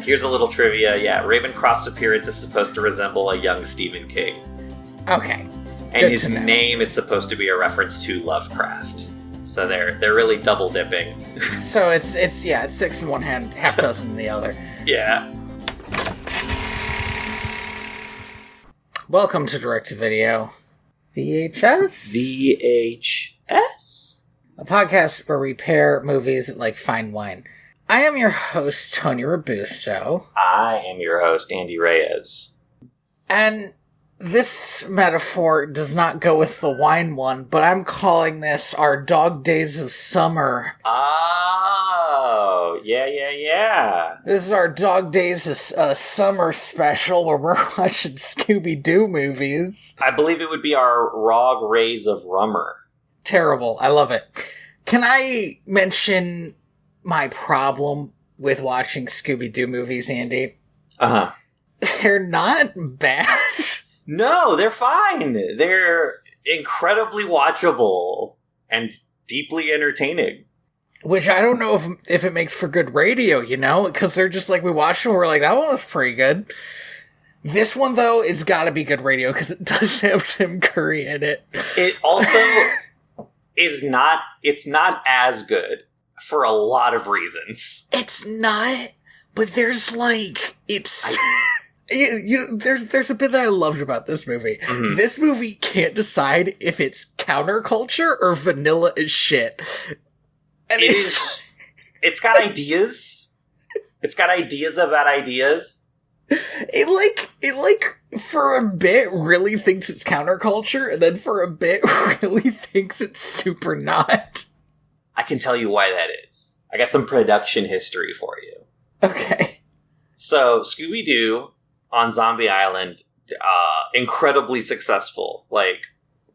Here's a little trivia. Yeah, Ravencroft's appearance is supposed to resemble a young Stephen King. Okay. And his name is supposed to be a reference to Lovecraft. So they're really double dipping. So it's 6 in one hand, half dozen in the other. Yeah. Welcome to Direct to Video. VHS? VHS? A podcast where we pair movies like fine wine. I am your host, Tony Robusto. I am your host, Andy Reyes. And this metaphor does not go with the wine one, but I'm calling this our Dog Days of Summer. Oh, yeah. This is our Dog Days of Summer special where we're watching Scooby-Doo movies. I believe it would be our Rog Rays of Rummer. Terrible. I love it. Can I mention my problem with watching Scooby-Doo movies, Andy? Uh-huh. They're not bad. No, they're fine. They're incredibly watchable and deeply entertaining. Which I don't know if it makes for good radio, you know? Because they're just like, we watched them, we're like, that one was pretty good. This one, though, it's gotta be good radio, because it does have Tim Curry in it. It also it's not as good for a lot of reasons. It's not, but there's like, it's... there's a bit that I loved about this movie. Mm-hmm. This movie can't decide if it's counterculture or vanilla as shit. And it's got ideas. It's got ideas about ideas. It for a bit really thinks it's counterculture, and then for a bit really thinks it's super not. I can tell you why that is. I got some production history for you. Okay. So, Scooby-Doo on Zombie Island, incredibly successful. Like,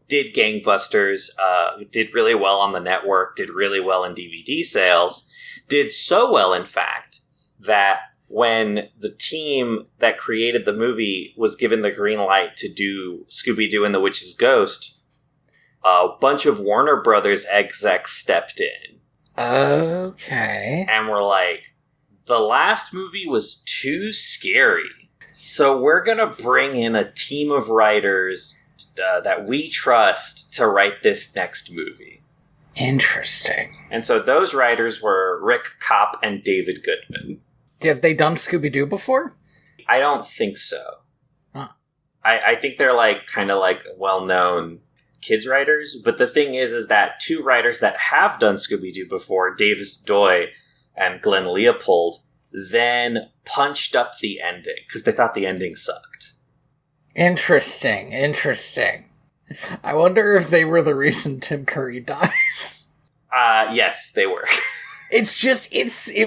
did gangbusters, did really well on the network, did really well in DVD sales, did so well, in fact, that when the team that created the movie was given the green light to do Scooby-Doo and the Witch's Ghost, a bunch of Warner Brothers execs stepped in. Okay. And were like, the last movie was too scary. So we're going to bring in a team of writers that we trust to write this next movie. Interesting. And so those writers were Rick Kopp and David Goodman. Have they done Scooby-Doo before? I don't think so. Huh. I think they're kind of well-known kids writers. But the thing is that two writers that have done Scooby-Doo before, Davis Doy and Glenn Leopold, then punched up the ending because they thought the ending sucked. Interesting. I wonder if they were the reason Tim Curry dies. Yes, they were. It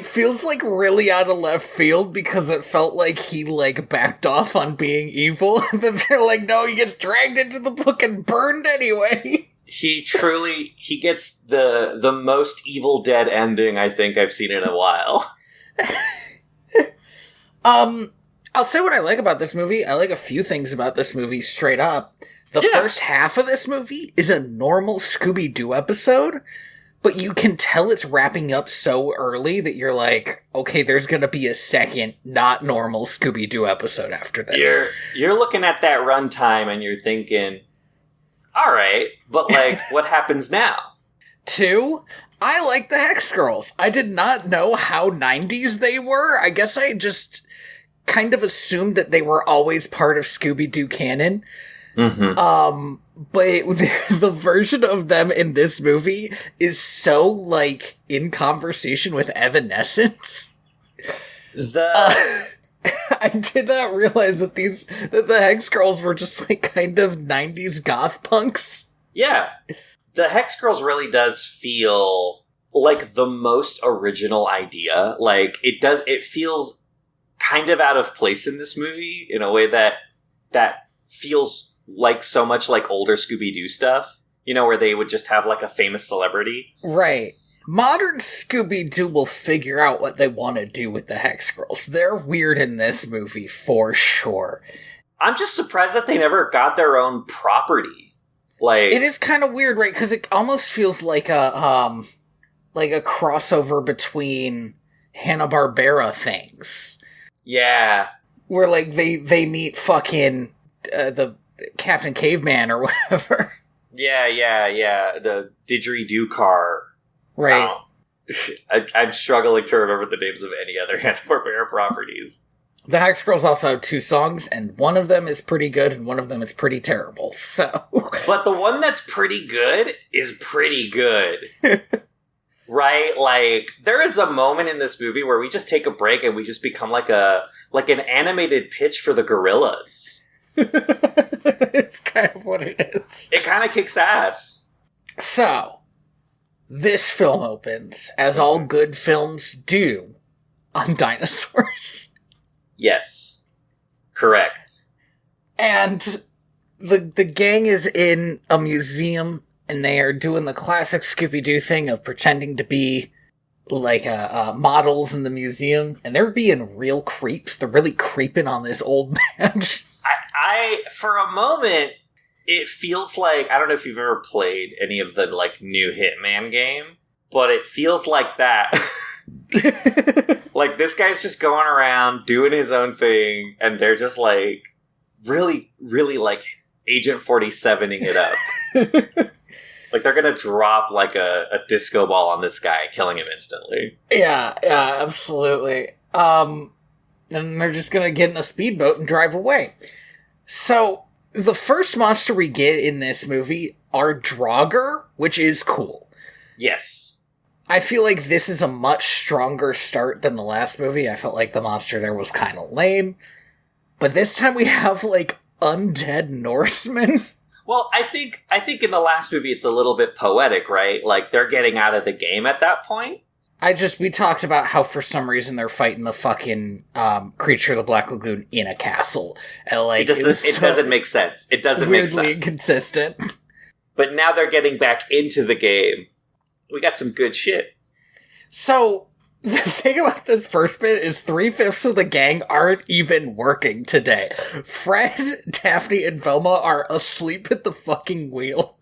feels like really out of left field because it felt like he backed off on being evil. And then they're like, no, he gets dragged into the book and burned anyway. He gets the most Evil Dead ending I think I've seen in a while. I'll say what I like about this movie. I like a few things about this movie straight up. The first half of this movie is a normal Scooby-Doo episode, but you can tell it's wrapping up so early that you're like, okay, there's gonna be a second not normal Scooby-Doo episode after this. You're looking at that runtime and you're thinking, all right, but what happens now? 2, I like the Hex Girls. I did not know how 90s they were. I guess I just kind of assumed that they were always part of Scooby-Doo canon. Mm-hmm. But the version of them in this movie is so, in conversation with Evanescence. I did not realize that the Hex Girls were just, kind of 90s goth punks. Yeah. The Hex Girls really does feel like the most original idea. It feels kind of out of place in this movie in a way that feels so much like older Scooby-Doo stuff, where they would just have a famous celebrity. Right. Modern Scooby-Doo will figure out what they want to do with the Hex Girls. They're weird in this movie for sure. I'm just surprised that they never got their own property. It is kind of weird, right? Because it almost feels like a crossover between Hanna-Barbera things. Yeah. Where, like, they meet fucking the Captain Caveman or whatever. Yeah. The didgeridoo car. Right. I'm struggling to remember the names of any other Hanna-Barbera properties. The Hex Girls also have 2 songs, and one of them is pretty good, and one of them is pretty terrible, so... But the one that's pretty good is pretty good. Right? Like, there is a moment in this movie where we just take a break and we just become like an animated pitch for the Gorillas. It's kind of what it is. It kind of kicks ass. So, this film opens, as all good films do, on dinosaurs. Yes. Correct. And the gang is in a museum, and they are doing the classic Scooby-Doo thing of pretending to be, like, models in the museum, and they're being real creeps. They're really creeping on this old man. I for a moment, it feels like, I don't know if you've ever played any of the, like, new Hitman game, but it feels like that. Like, this guy's just going around doing his own thing, and they're just, like, really, really, like, Agent 47ing it up. Like, they're gonna drop, like, a disco ball on this guy, killing him instantly. Yeah, absolutely. And they're just gonna get in a speedboat and drive away. So, the first monster we get in this movie are Draugr, which is cool. Yes. I feel like this is a much stronger start than the last movie. I felt like the monster there was kind of lame. But this time we have, like, undead Norsemen. Well, I think in the last movie it's a little bit poetic, right? Like, they're getting out of the game at that point. We talked about how for some reason they're fighting the fucking creature of the Black Lagoon in a castle. And, like, it doesn't make sense. It doesn't make sense. Weirdly inconsistent. But now they're getting back into the game. We got some good shit. So, the thing about this first bit is 3/5 of the gang aren't even working today. Fred, Daphne, and Velma are asleep at the fucking wheel.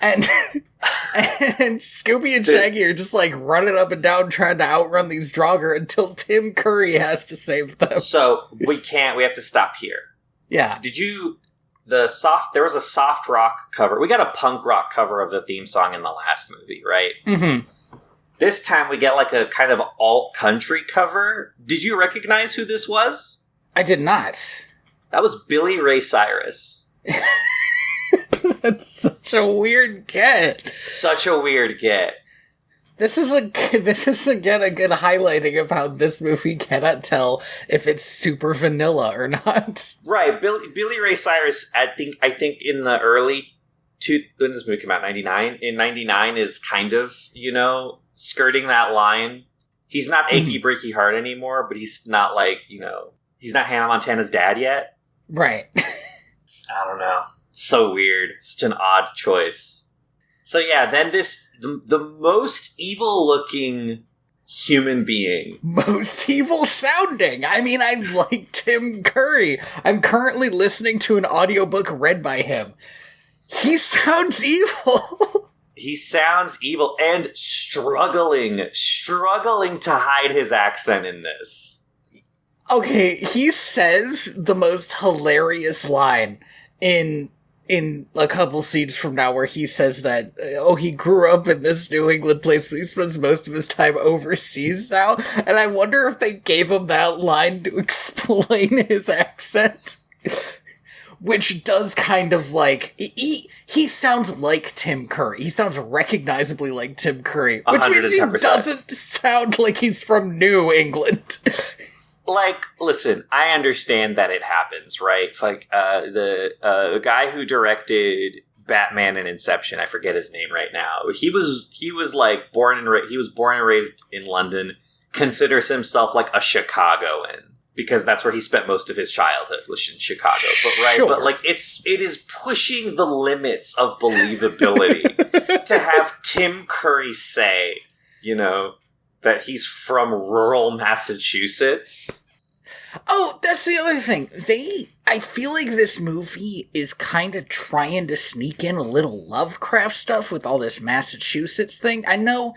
And Scooby and Shaggy are just, like, running up and down trying to outrun these Draugr until Tim Curry has to save them. So, we have to stop here. Yeah. There was a soft rock cover. We got a punk rock cover of the theme song in the last movie, right? Mm-hmm. This time we get, like, a kind of alt-country cover. Did you recognize who this was? I did not. That was Billy Ray Cyrus. That's such a weird get. Such a weird get. This is again a good highlighting of how this movie cannot tell if it's super vanilla or not. Right, Billy Ray Cyrus. I think in the early when this movie came out, 99. In 99 is kind of, skirting that line. He's not Achy Breaky Heart anymore, but he's not, like, he's not Hannah Montana's dad yet. Right. I don't know. So weird. Such an odd choice. So yeah, then the most evil-looking human being. Most evil sounding! I mean, I like Tim Curry. I'm currently listening to an audiobook read by him. He sounds evil. He sounds evil and struggling to hide his accent in this. Okay, he says the most hilarious line in a couple scenes from now where he says that, he grew up in this New England place, but he spends most of his time overseas now. And I wonder if they gave him that line to explain his accent. Which does kind of, like, he sounds like Tim Curry. He sounds recognizably like Tim Curry. Which 110%. means he doesn't sound like he's from New England. Like, listen, I understand that it happens, right? Like, the guy who directed Batman and Inception, I forget his name right now. He was like born and raised in London, considers himself like a Chicagoan because that's where he spent most of his childhood, was in Chicago. Sure. But like it is pushing the limits of believability to have Tim Curry say, that he's from rural Massachusetts. Oh, that's the other thing. I feel like this movie is kind of trying to sneak in a little Lovecraft stuff with all this Massachusetts thing. I know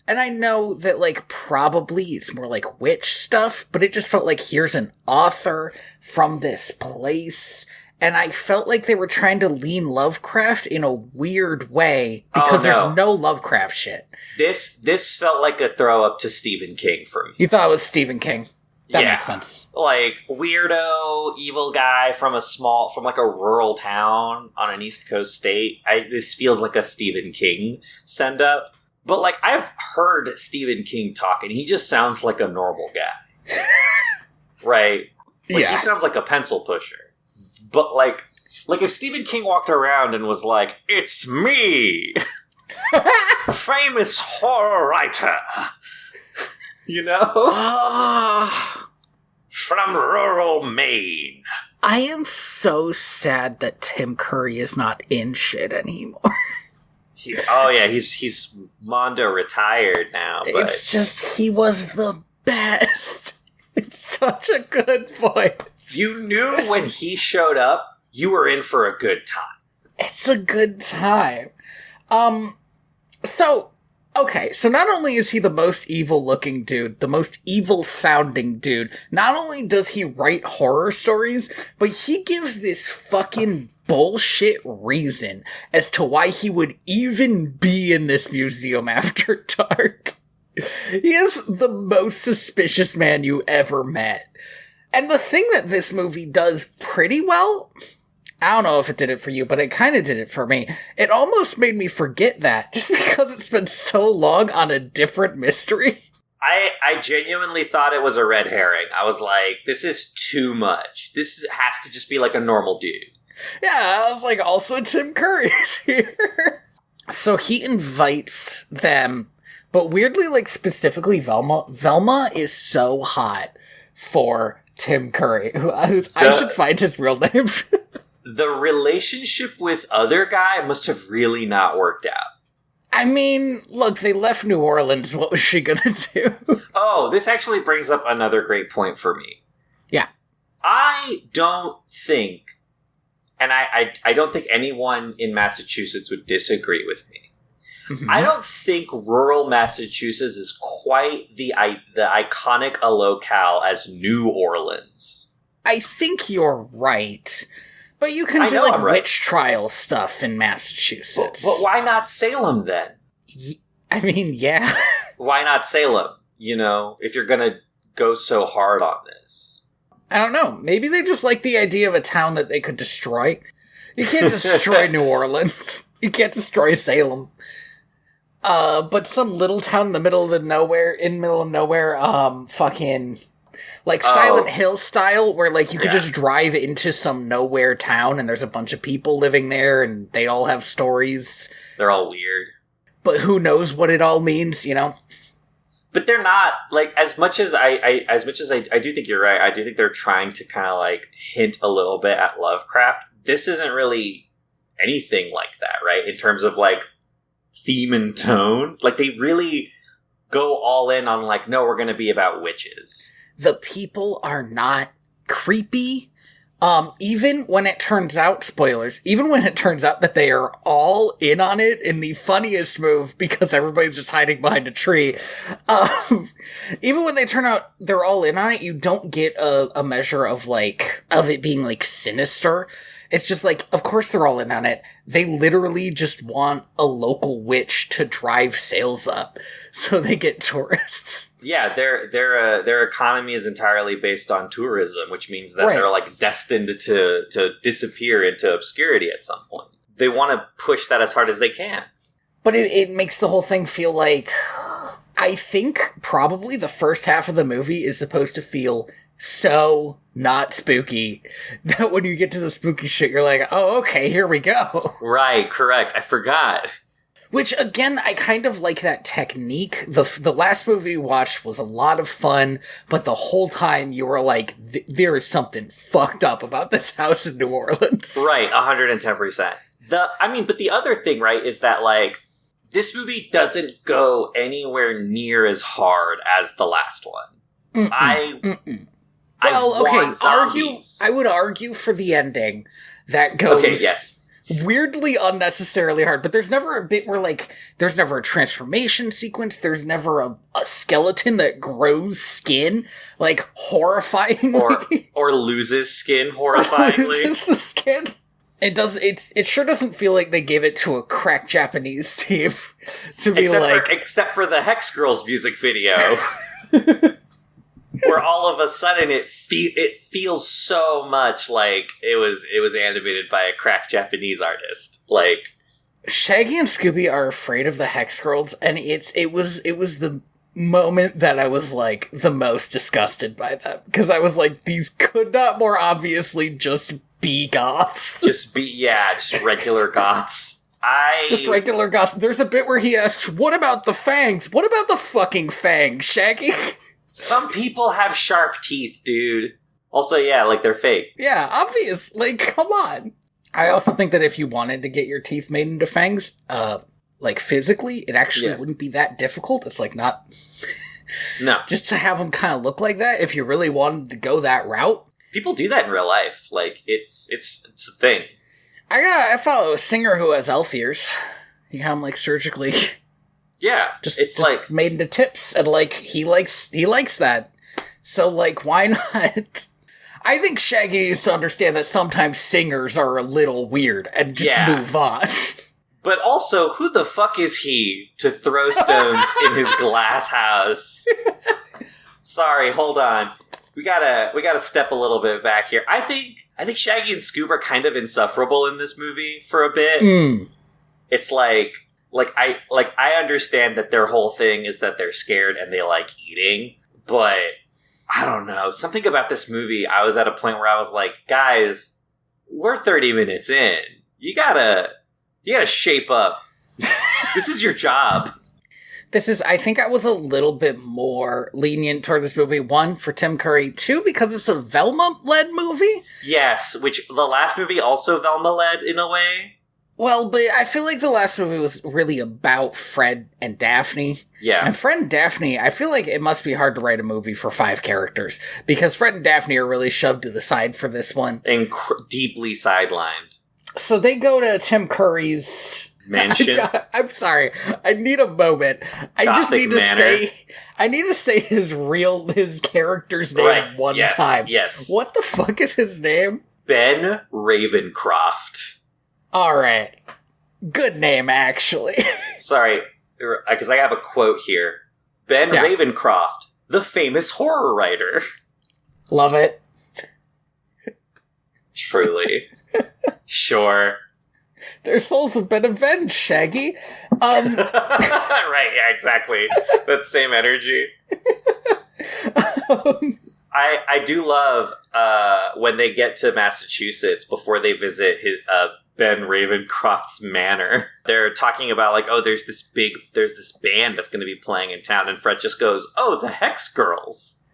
And I know that, like, probably it's more like witch stuff, but it just felt like here's an author from this place. And I felt like they were trying to lean Lovecraft in a weird way because there's no Lovecraft shit. This felt like a throw up to Stephen King for me. You thought it was Stephen King. That makes sense. Like, weirdo, evil guy from like a rural town on an East Coast state. This feels like a Stephen King send-up. But, like, I've heard Stephen King talk, and he just sounds like a normal guy. Right? Like, he sounds like a pencil pusher. But, like if Stephen King walked around and was like, "It's me! Famous horror writer!" You know? From rural Maine. I am so sad that Tim Curry is not in shit anymore. He's Mondo retired now. But it's just, he was the best. It's such a good voice. You knew when he showed up, you were in for a good time. It's a good time. So not only is he the most evil-looking dude, the most evil-sounding dude, not only does he write horror stories, but he gives this fucking bullshit reason as to why he would even be in this museum after dark. He is the most suspicious man you ever met. And the thing that this movie does pretty well, I don't know if it did it for you, but it kind of did it for me. It almost made me forget that, just because it's been so long on a different mystery. I genuinely thought it was a red herring. I was like, this is too much. This has to just be like a normal dude. Yeah, I was like, also Tim Curry's here. So he invites them, but weirdly, like, specifically Velma. Velma is so hot for Tim Curry, I should find his real name. The relationship with other guy must have really not worked out. I mean, look, they left New Orleans. What was she gonna do? Oh, this actually brings up another great point for me. Yeah. I don't think, and I don't think anyone in Massachusetts would disagree with me. Mm-hmm. I don't think rural Massachusetts is quite the iconic a locale as New Orleans. I think you're right. But you can do, like, witch trial stuff in Massachusetts. But why not Salem, then? I mean, yeah. Why not Salem, you know, if you're gonna go so hard on this? I don't know. Maybe they just like the idea of a town that they could destroy. You can't destroy New Orleans. You can't destroy Salem. But some little town in the middle of nowhere, fucking... Like Silent Hill style, where, like, you could just drive into some nowhere town and there's a bunch of people living there and they all have stories. They're all weird. But who knows what it all means, you know? But they're not, like, as much as I do think you're right, I do think they're trying to kind of, like, hint a little bit at Lovecraft. This isn't really anything like that, right? In terms of, like, theme and tone. Like, they really go all in on, like, no, we're going to be about witches. The people are not creepy. Even when it turns out, spoilers, even when it turns out that they are all in on it in the funniest move because everybody's just hiding behind a tree. Even when they turn out they're all in on it, you don't get a measure of it being like sinister. It's just like, of course they're all in on it. They literally just want a local witch to drive sales up so they get tourists. Yeah, their economy is entirely based on tourism, which means that they're, like, destined to disappear into obscurity at some point. They want to push that as hard as they can. But it makes the whole thing feel like... I think probably the first half of the movie is supposed to feel so not spooky that when you get to the spooky shit, you're like, oh, okay, here we go. Right, correct. I forgot. Which, again, I kind of like that technique. The last movie we watched was a lot of fun, but the whole time you were like, there is something fucked up about this house in New Orleans. Right, 110%. But the other thing, right, is that, like, this movie doesn't go anywhere near as hard as the last one. I would argue for the ending that goes... Okay, yes. weirdly unnecessarily hard, but there's never a bit where, like, there's never a transformation sequence, there's never a skeleton that grows skin, like, horrifyingly. Or loses skin horrifyingly. Loses the skin. It sure doesn't feel like they gave it to a crack Japanese team to be except for the Hex Girls music video. Where all of a sudden it feels so much like it was animated by a crack Japanese artist. Like, Shaggy and Scooby are afraid of the Hex Girls, and it was the moment that I was like the most disgusted by them, because I was like, these could not more obviously just be goths. Just regular goths. Just regular goths. There's a bit where he asks, "What about the fangs? What about the fucking fangs, Shaggy?" Some people have sharp teeth, dude. Also, yeah, like, they're fake. Yeah, obvious. Like, come on. I also think that if you wanted to get your teeth made into fangs, like, physically, it actually wouldn't be that difficult. It's, like, not... No. Just to have them kind of look like that, if you really wanted to go that route. People do that in real life. Like, it's a thing. I follow a singer who has elf ears. You have them, like, surgically... Yeah, just like made into tips, and like he likes that. So like, why not? I think Shaggy needs to understand that sometimes singers are a little weird, and just move on. But also, who the fuck is he to throw stones in his glass house? Sorry, hold on. We gotta step a little bit back here. I think Shaggy and Scoob are kind of insufferable in this movie for a bit. It's like I understand that their whole thing is that they're scared and they like eating, but I don't know. Something about this movie, I was at a point where I was like, guys, we're 30 minutes in. You gotta shape up. This is your job. I think I was a little bit more lenient toward this movie. 1, for Tim Curry. 2, because it's a Velma-led movie. Yes, which the last movie also Velma-led in a way. Well, but I feel like the last movie was really about Fred and Daphne. Yeah. And Fred and Daphne, I feel like it must be hard to write a movie for 5 characters, because Fred and Daphne are really shoved to the side for this one. And deeply sidelined. So they go to Tim Curry's... mansion. I'm sorry. I need a moment. I just need to say his character's name one time. Yes. What the fuck is his name? Ben Ravencroft. All right. Good name, actually. Sorry, because I have a quote here. Ben Ravencroft, the famous horror writer. Love it. Truly. Sure. Their souls have been avenged, Shaggy. Right, yeah, exactly. That same energy. I do love when they get to Massachusetts before they visit his Ben Ravencroft's manor. They're talking about like, oh, there's this band that's going to be playing in town, and Fred just goes, "Oh, the Hex Girls,"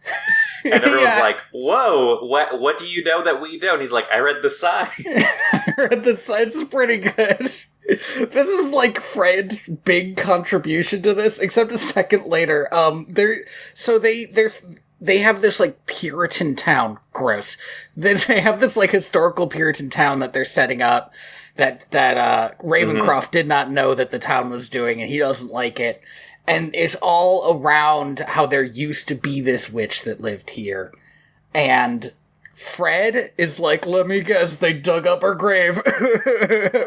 and everyone's like, "Whoa, what do you know that we don't?" He's like, "I read the sign." I read the sign. It's pretty good. This is like Fred's big contribution to this, except a second later. They have this, like, Puritan town. Gross. Then they have this, like, historical Puritan town that they're setting up that Ravencroft did not know that the town was doing, and he doesn't like it. And it's all around how there used to be this witch that lived here. And Fred is like, let me guess, they dug up her grave.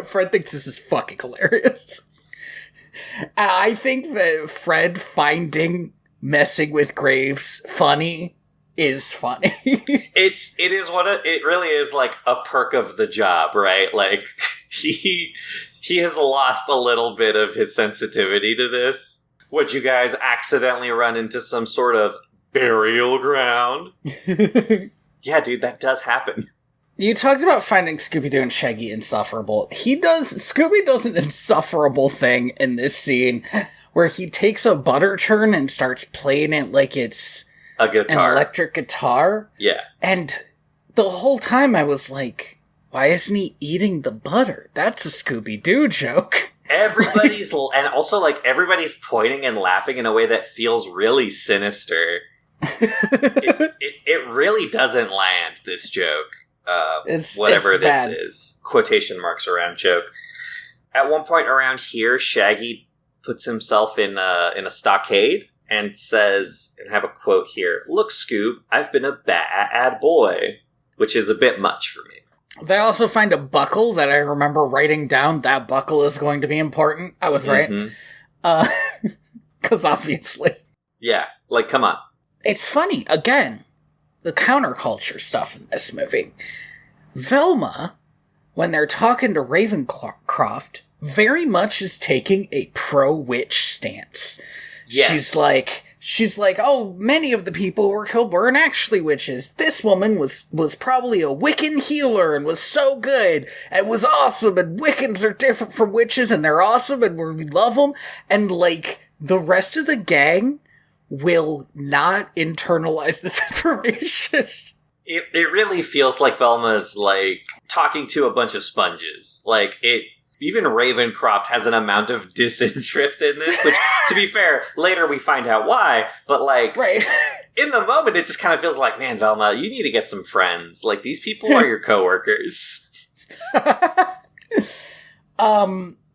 Fred thinks this is fucking hilarious. And I think that Fred messing with graves funny is funny. It really is like a perk of the job, right? Like he has lost a little bit of his sensitivity to this. Would you guys accidentally run into some sort of burial ground? Yeah, dude, that does happen. You talked about finding Scooby-Doo and Shaggy insufferable. Scooby does an insufferable thing in this scene where he takes a butter churn and starts playing it like it's a guitar. An electric guitar. Yeah. And the whole time I was like, why isn't he eating the butter? That's a Scooby-Doo joke. Everybody's pointing and laughing in a way that feels really sinister. It really doesn't land, this joke. whatever it's this bad. is. Quotation marks around joke. At one point around here, Shaggy puts himself in a stockade and says, and I have a quote here, "Look, Scoob, I've been a bad boy," which is a bit much for me. They also find a buckle that I remember writing down. That buckle is going to be important. I was right. Because obviously. Yeah, like, come on. It's funny, again, the counterculture stuff in this movie. Velma, when they're talking to Ravencroft, very much is taking a pro-witch stance. Yes. She's like, oh, many of the people who were killed weren't actually witches. This woman was probably a Wiccan healer and was so good and was awesome, and Wiccans are different from witches and they're awesome and we love them. And, like, the rest of the gang will not internalize this information. It really feels like Velma's, like, talking to a bunch of sponges. Like, even Ravencroft has an amount of disinterest in this, which, to be fair, later we find out why, but, like, right. In the moment, it just kind of feels like, man, Velma, you need to get some friends. Like, these people are your coworkers.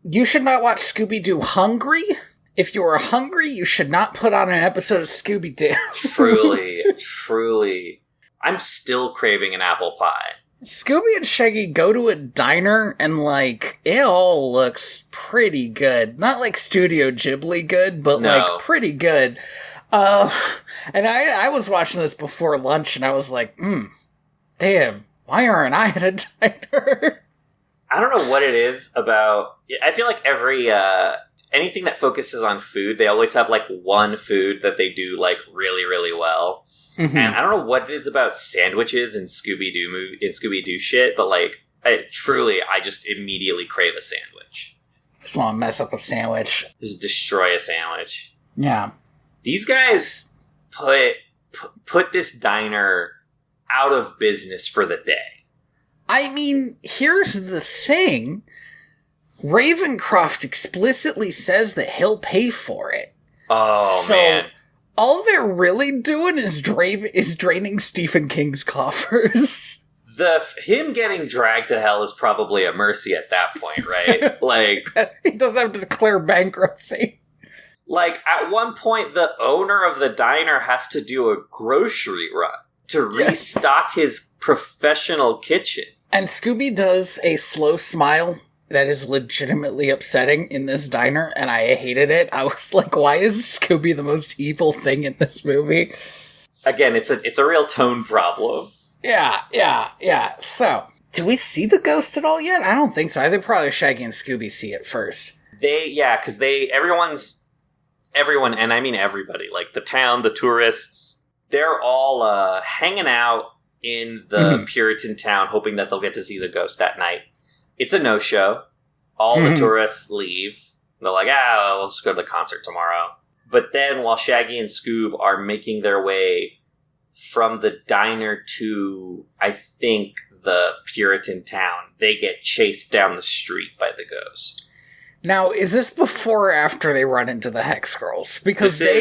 You should not watch Scooby-Doo hungry. If you are hungry, you should not put on an episode of Scooby-Doo. Truly. I'm still craving an apple pie. Scooby and Shaggy go to a diner and, like, it all looks pretty good. Not like Studio Ghibli good, but, like, pretty good. And I was watching this before lunch and I was like, damn, why aren't I at a diner? I don't know what it is about. I feel like every, anything that focuses on food, they always have, like, one food that they do, like, really, really well. Mm-hmm. And I don't know what it is about sandwiches in Scooby-Doo shit, but, like, I just immediately crave a sandwich. Just want to mess up a sandwich. Just destroy a sandwich. Yeah. These guys put this diner out of business for the day. I mean, here's the thing. Ravencroft explicitly says that he'll pay for it. Oh, man. All they're really doing is draining Stephen King's coffers. Him getting dragged to hell is probably a mercy at that point, right? Like, he doesn't have to declare bankruptcy. Like, at one point, the owner of the diner has to do a grocery run to restock his professional kitchen. And Scooby does a slow smile that is legitimately upsetting in this diner, and I hated it. I was like, why is Scooby the most evil thing in this movie? Again, it's a real tone problem. Yeah. So, do we see the ghost at all yet? I don't think so. I think probably Shaggy and Scooby see it first. Because everyone, and I mean everybody, like the town, the tourists, they're all hanging out in the Puritan town, hoping that they'll get to see the ghost that night. It's a no-show. All the tourists leave. They're like, we'll just go to the concert tomorrow. But then while Shaggy and Scoob are making their way from the diner to, I think, the Puritan town, they get chased down the street by the ghost. Now, is this before or after they run into the Hex Girls? Because I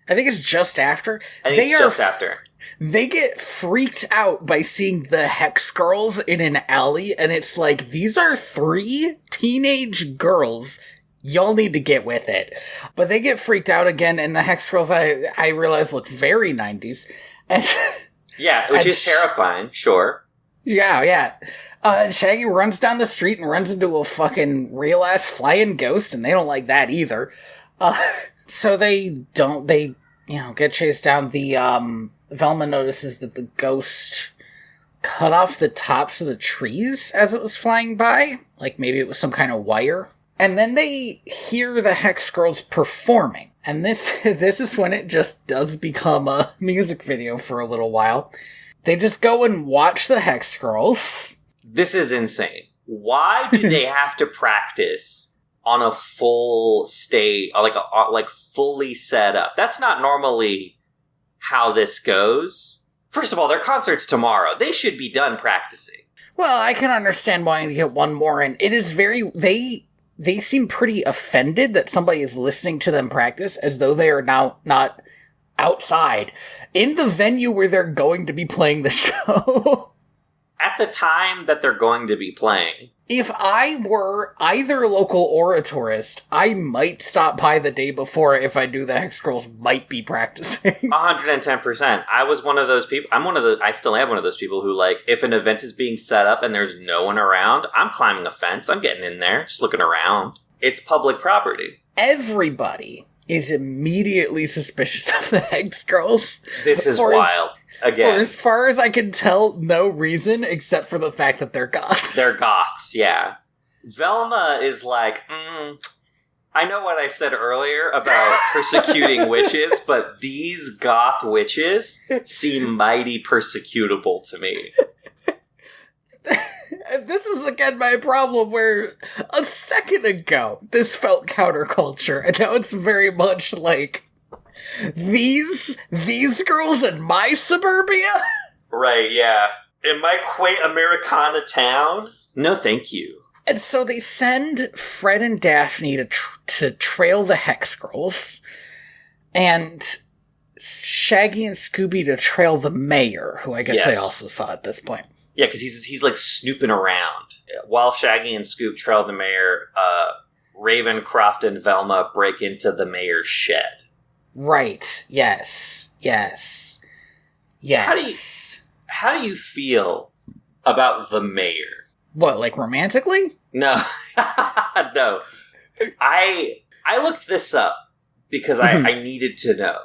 think it's just after. After. They get freaked out by seeing the Hex Girls in an alley, and it's like, these are 3 teenage girls. Y'all need to get with it. But they get freaked out again, and the Hex Girls, I realize, look very 90s. And, which is terrifying, sure. Yeah. Shaggy runs down the street and runs into a fucking real-ass flying ghost, and they don't like that either. So they get chased down. Velma notices that the ghost cut off the tops of the trees as it was flying by. Like maybe it was some kind of wire. And then they hear the Hex Girls performing. And this is when it just does become a music video for a little while. They just go and watch the Hex Girls. This is insane. Why do they have to practice on a full stage, like fully set up? That's not normally how this goes. First of all, their concert's tomorrow. They should be done practicing. Well, I can understand wanting to get one more in. It is they seem pretty offended that somebody is listening to them practice as though they are now not outside in the venue where they're going to be playing the show. at the time that they're going to be playing. If I were either local or a tourist, I might stop by the day before if I knew the Hex Girls might be practicing. 110%. I was one of those people. I still am one of those people who, like, if an event is being set up and there's no one around, I'm climbing a fence. I'm getting in there, just looking around. It's public property. Everybody is immediately suspicious of the Hex Girls. This is wild. Again. For as far as I can tell, no reason except for the fact that they're goths. They're goths, yeah. Velma is like, I know what I said earlier about persecuting witches, but these goth witches seem mighty persecutable to me. And this is, again, my problem where a second ago, this felt counterculture, and now it's very much like, these girls in my suburbia? Right, yeah. In my quaint Americana town? No, thank you. And so they send Fred and Daphne to trail the Hex Girls, and Shaggy and Scooby to trail the mayor, who I guess they also saw at this point. Yeah, because he's like snooping around. While Shaggy and Scoop trail the mayor, Ravencroft and Velma break into the mayor's shed. Right. Yes. How do you feel about the mayor? What, like romantically? No. No. I looked this up because I needed to know.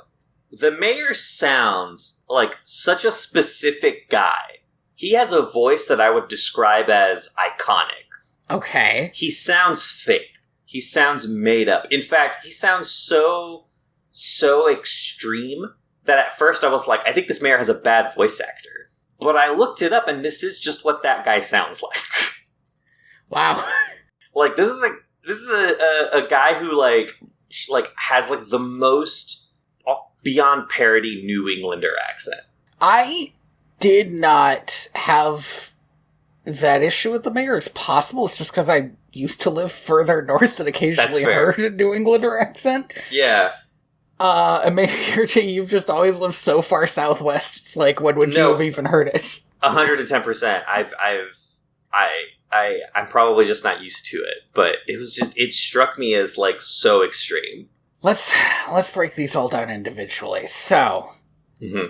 The mayor sounds like such a specific guy. He has a voice that I would describe as iconic. Okay. He sounds fake. He sounds made up. In fact, he sounds so extreme that at first I was like, I think this mayor has a bad voice actor. But I looked it up and this is just what that guy sounds like. Wow. Like, this is a guy who like has like the most beyond parody New Englander accent. I did not have that issue with the mayor. It's possible it's just because I used to live further north and occasionally heard a New Englander accent. Yeah. And maybe you've just always lived so far southwest. It's like, when would you have even heard it? 110%. I'm probably just not used to it, but it struck me as like so extreme. Let's break these all down individually. So,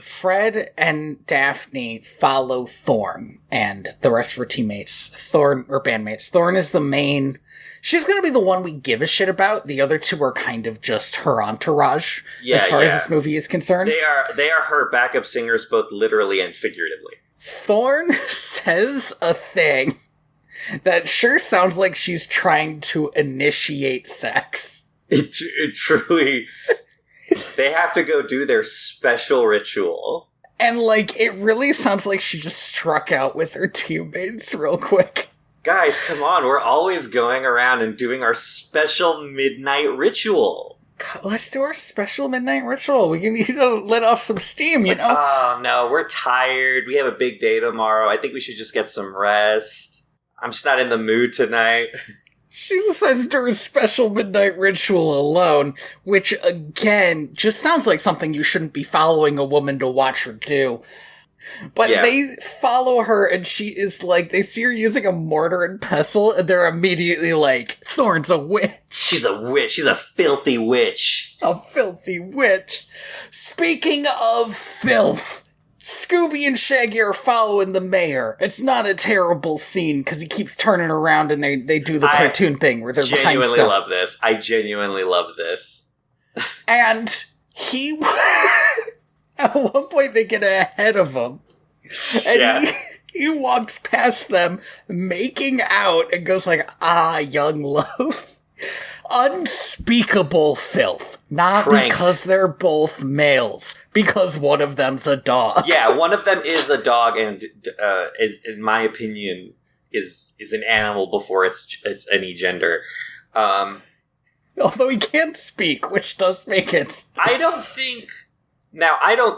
Fred and Daphne follow Thorn and the rest of her teammates. Bandmates. Thorn is the main. She's going to be the one we give a shit about. The other two are kind of just her entourage, as far as this movie is concerned. They are her backup singers, both literally and figuratively. Thorn says a thing that sure sounds like she's trying to initiate sex. It truly... They have to go do their special ritual. And, like, it really sounds like she just struck out with her teammates real quick. Guys, come on, we're always going around and doing our special midnight ritual. Let's do our special midnight ritual. We need to let off some steam, you know? Oh, no, we're tired. We have a big day tomorrow. I think we should just get some rest. I'm just not in the mood tonight. She decides to do her special midnight ritual alone, which, again, just sounds like something you shouldn't be following a woman to watch her do. But they follow her, and she is like, they see her using a mortar and pestle, and they're immediately like, Thorn's a witch. She's a witch. She's a filthy witch. A filthy witch. Speaking of filth, Scooby and Shaggy are following the mayor. It's not a terrible scene, because he keeps turning around, and they do the cartoon thing where they're behind stuff. I genuinely love this. And he... At one point, they get ahead of him, and he walks past them, making out, and goes like, "Ah, young love." Unspeakable filth. Not pranked. Because they're both males, because one of them's a dog. Yeah, one of them is a dog, and is, in my opinion, is an animal before it's any gender. Although he can't speak, which does make it. I don't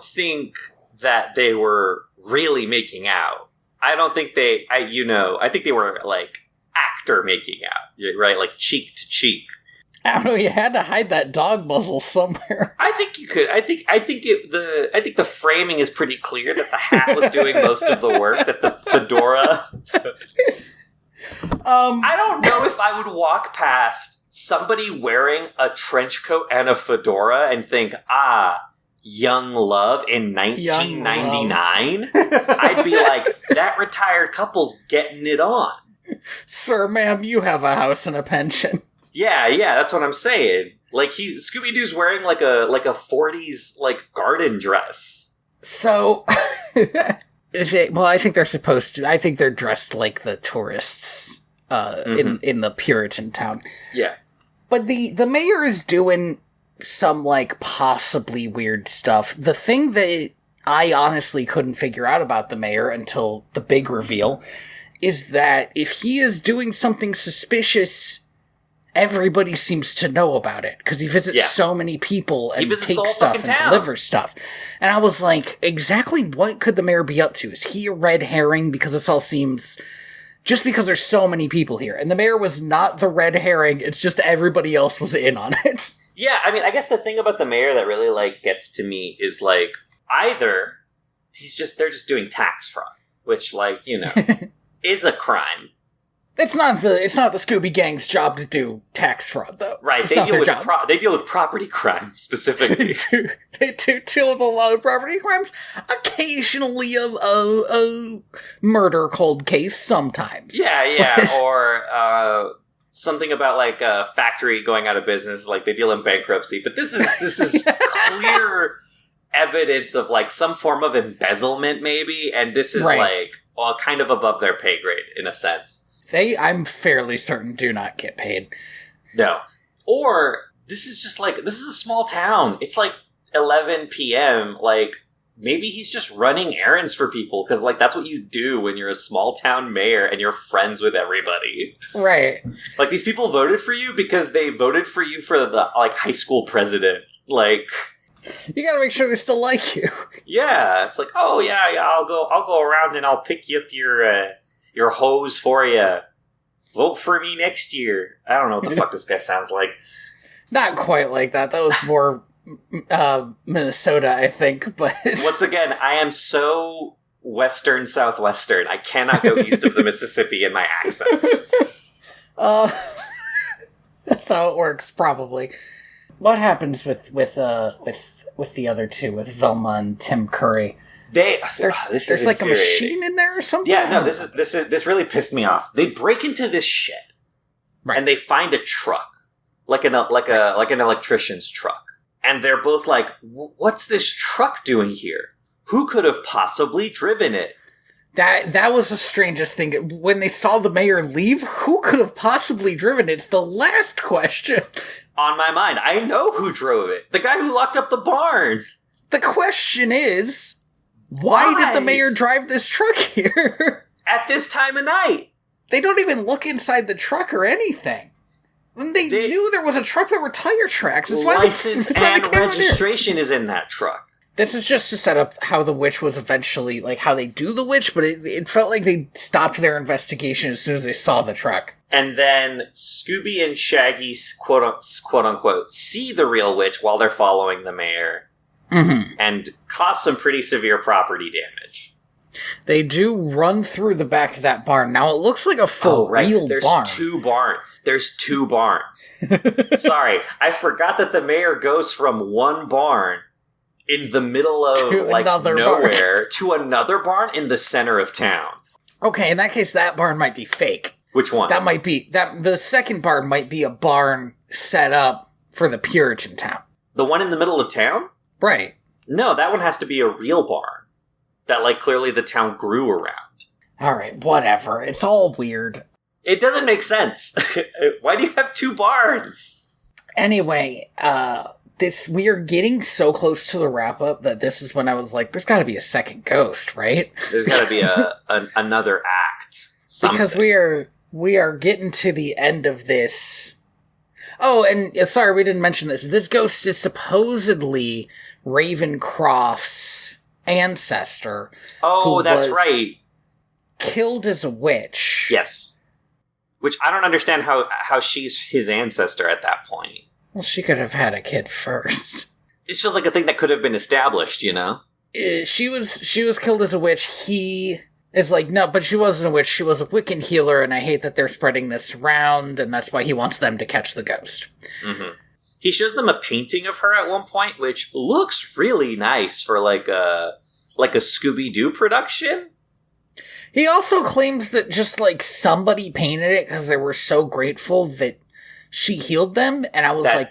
think that they were really making out. I don't think I think they were, like, actor making out, right? Like, cheek to cheek. I don't know. You had to hide that dog muzzle somewhere. I think you could. I think the framing is pretty clear that the hat was doing most of the work. That the fedora. I don't know if I would walk past somebody wearing a trench coat and a fedora and think, young love in 1999. I'd be like, that retired couple's getting it on. Sir, ma'am, you have a house and a pension. Yeah, that's what I'm saying. Like Scooby-Doo's wearing like a 40s like garden dress. So I think they're supposed to. I think they're dressed like the tourists in the Puritan town. Yeah. But the mayor is doing some like possibly weird stuff. The thing that I honestly couldn't figure out about the mayor until the big reveal is that if he is doing something suspicious, everybody seems to know about it because he visits so many people and takes stuff and delivers stuff. And I was like, exactly what could the mayor be up to? Is he a red herring? Because this all seems just because there's so many people here. And the mayor was not the red herring. It's just everybody else was in on it. Yeah, I mean, I guess the thing about the mayor that really like gets to me is like either they're just doing tax fraud, which like, you know, is a crime. It's not the Scooby Gang's job to do tax fraud, though. Right, they deal with property crime specifically. They do deal with a lot of property crimes. Occasionally, a murder cold case. Sometimes. Yeah, or something about like a factory going out of business. Like they deal in bankruptcy, but this is clear evidence of like some form of embezzlement, maybe, and this is like kind of above their pay grade in a sense. I'm fairly certain do not get paid. No. Or, this is a small town. It's like 11 p.m. Like, maybe he's just running errands for people, because, like, that's what you do when you're a small town mayor and you're friends with everybody. Right. Like, these people voted for you because they voted for you for the, like, high school president. Like... You gotta make sure they still like you. Yeah, it's like, oh, yeah, I'll go around and I'll pick you up your hose for you. Vote for me next year. I don't know what the fuck this guy sounds like. Not quite like that. That was more Minnesota, I think. But once again, I am so Western Southwestern. I cannot go east of the Mississippi in my accents. That's how it works, probably. What happens with the other two, with Velma and Tim Curry? There's like a machine in there or something. Yeah, no, this really pissed me off. They break into this shed, and they find a truck, like an electrician's truck, and they're both like, "What's this truck doing here? Who could have possibly driven it?" That was the strangest thing. When they saw the mayor leave, who could have possibly driven it? It's the last question on my mind. I know who drove it. The guy who locked up the barn. The question is, why did the mayor drive this truck here? At this time of night. They don't even look inside the truck or anything. They knew there was a truck that were tire tracks. License and registration is in that truck. This is just to set up how the witch was eventually, like, how they do the witch, but it felt like they stopped their investigation as soon as they saw the truck. And then Scooby and Shaggy, quote unquote, see the real witch while they're following the mayor. Mm-hmm. And cause some pretty severe property damage. They do run through the back of that barn. Now, it looks like a real barn. There's two barns. Sorry, I forgot that the mayor goes from one barn in the middle of nowhere to another barn in the center of town. Okay, in that case, that barn might be fake. Which one? That might be... the second barn might be a barn set up for the Puritan town. The one in the middle of town? Right. No, that one has to be a real barn. That, like, clearly the town grew around. Alright, whatever. It's all weird. It doesn't make sense. Why do you have two barns? Anyway, we are getting so close to the wrap-up that this is when I was like, there's gotta be a second ghost, right? There's gotta be another act. Something. Because we are getting to the end of this... Oh, and sorry, we didn't mention this. This ghost is supposedly Ravencroft's ancestor. Oh, that's right. Killed as a witch. Yes. Which I don't understand how she's his ancestor at that point. Well, she could have had a kid first. It feels like a thing that could have been established, you know? She was killed as a witch. He is like, no, but she wasn't a witch. She was a wiccan healer, and I hate that they're spreading this around, and that's why he wants them to catch the ghost. Mm-hmm. He shows them a painting of her at one point, which looks really nice for like a Scooby-Doo production. He also claims that just like somebody painted it because they were so grateful that she healed them, and I was that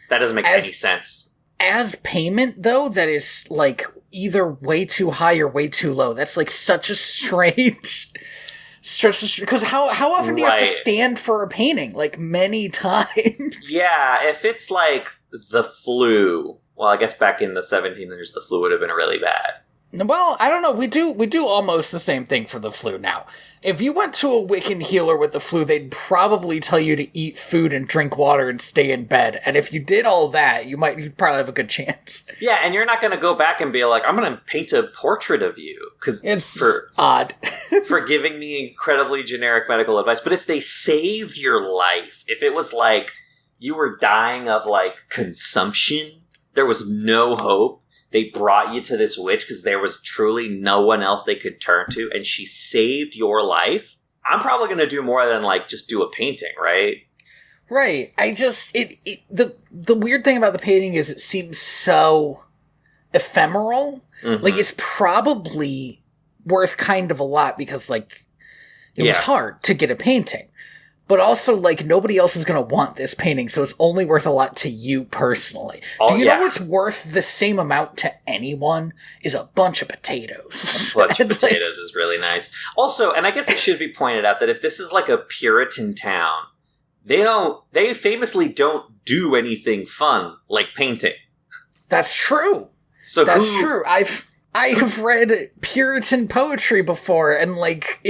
doesn't make any sense. As payment, though, that is, like, either way too high or way too low. That's, like, such a strange... Because how often do you have to stand for a painting? Like, many times. Yeah, if it's, like, the flu... Well, I guess back in the 1700s, the flu would have been really bad. Well, I don't know. We do almost the same thing for the flu now. If you went to a Wiccan healer with the flu, they'd probably tell you to eat food and drink water and stay in bed. And if you did all that, you'd probably have a good chance. Yeah, and you're not going to go back and be like, I'm going to paint a portrait of you. Because it's odd. For giving me incredibly generic medical advice. But if they saved your life, if it was like you were dying of like consumption, there was no hope. They brought you to this witch because there was truly no one else they could turn to, and she saved your life. I'm probably going to do more than, like, just do a painting, right? Right. The weird thing about the painting is it seems so ephemeral. Mm-hmm. Like, it's probably worth kind of a lot because, like, it was hard to get a painting. But also, like, nobody else is going to want this painting, so it's only worth a lot to you personally. Do you know what's worth the same amount to anyone? Is a bunch of potatoes. A bunch of potatoes is really nice. Also, and I guess it should be pointed out that if this is like a Puritan town, they famously don't do anything fun like painting. That's true. That's true. I've read Puritan poetry before, and, like,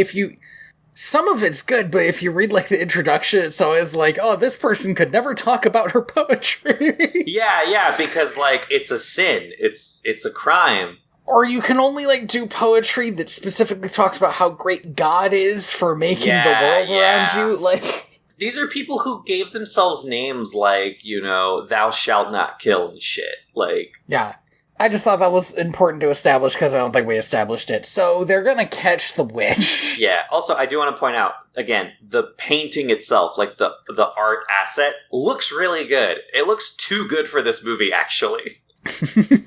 some of it's good, but if you read, like, the introduction, it's always like, oh, this person could never talk about her poetry. Yeah, because, like, it's a sin. It's a crime. Or you can only, like, do poetry that specifically talks about how great God is for making the world around you. Like, these are people who gave themselves names like, you know, thou shalt not kill and shit. Like... Yeah. I just thought that was important to establish because I don't think we established it. So they're going to catch the witch. Yeah. Also, I do want to point out, again, the painting itself, like the art asset, looks really good. It looks too good for this movie, actually.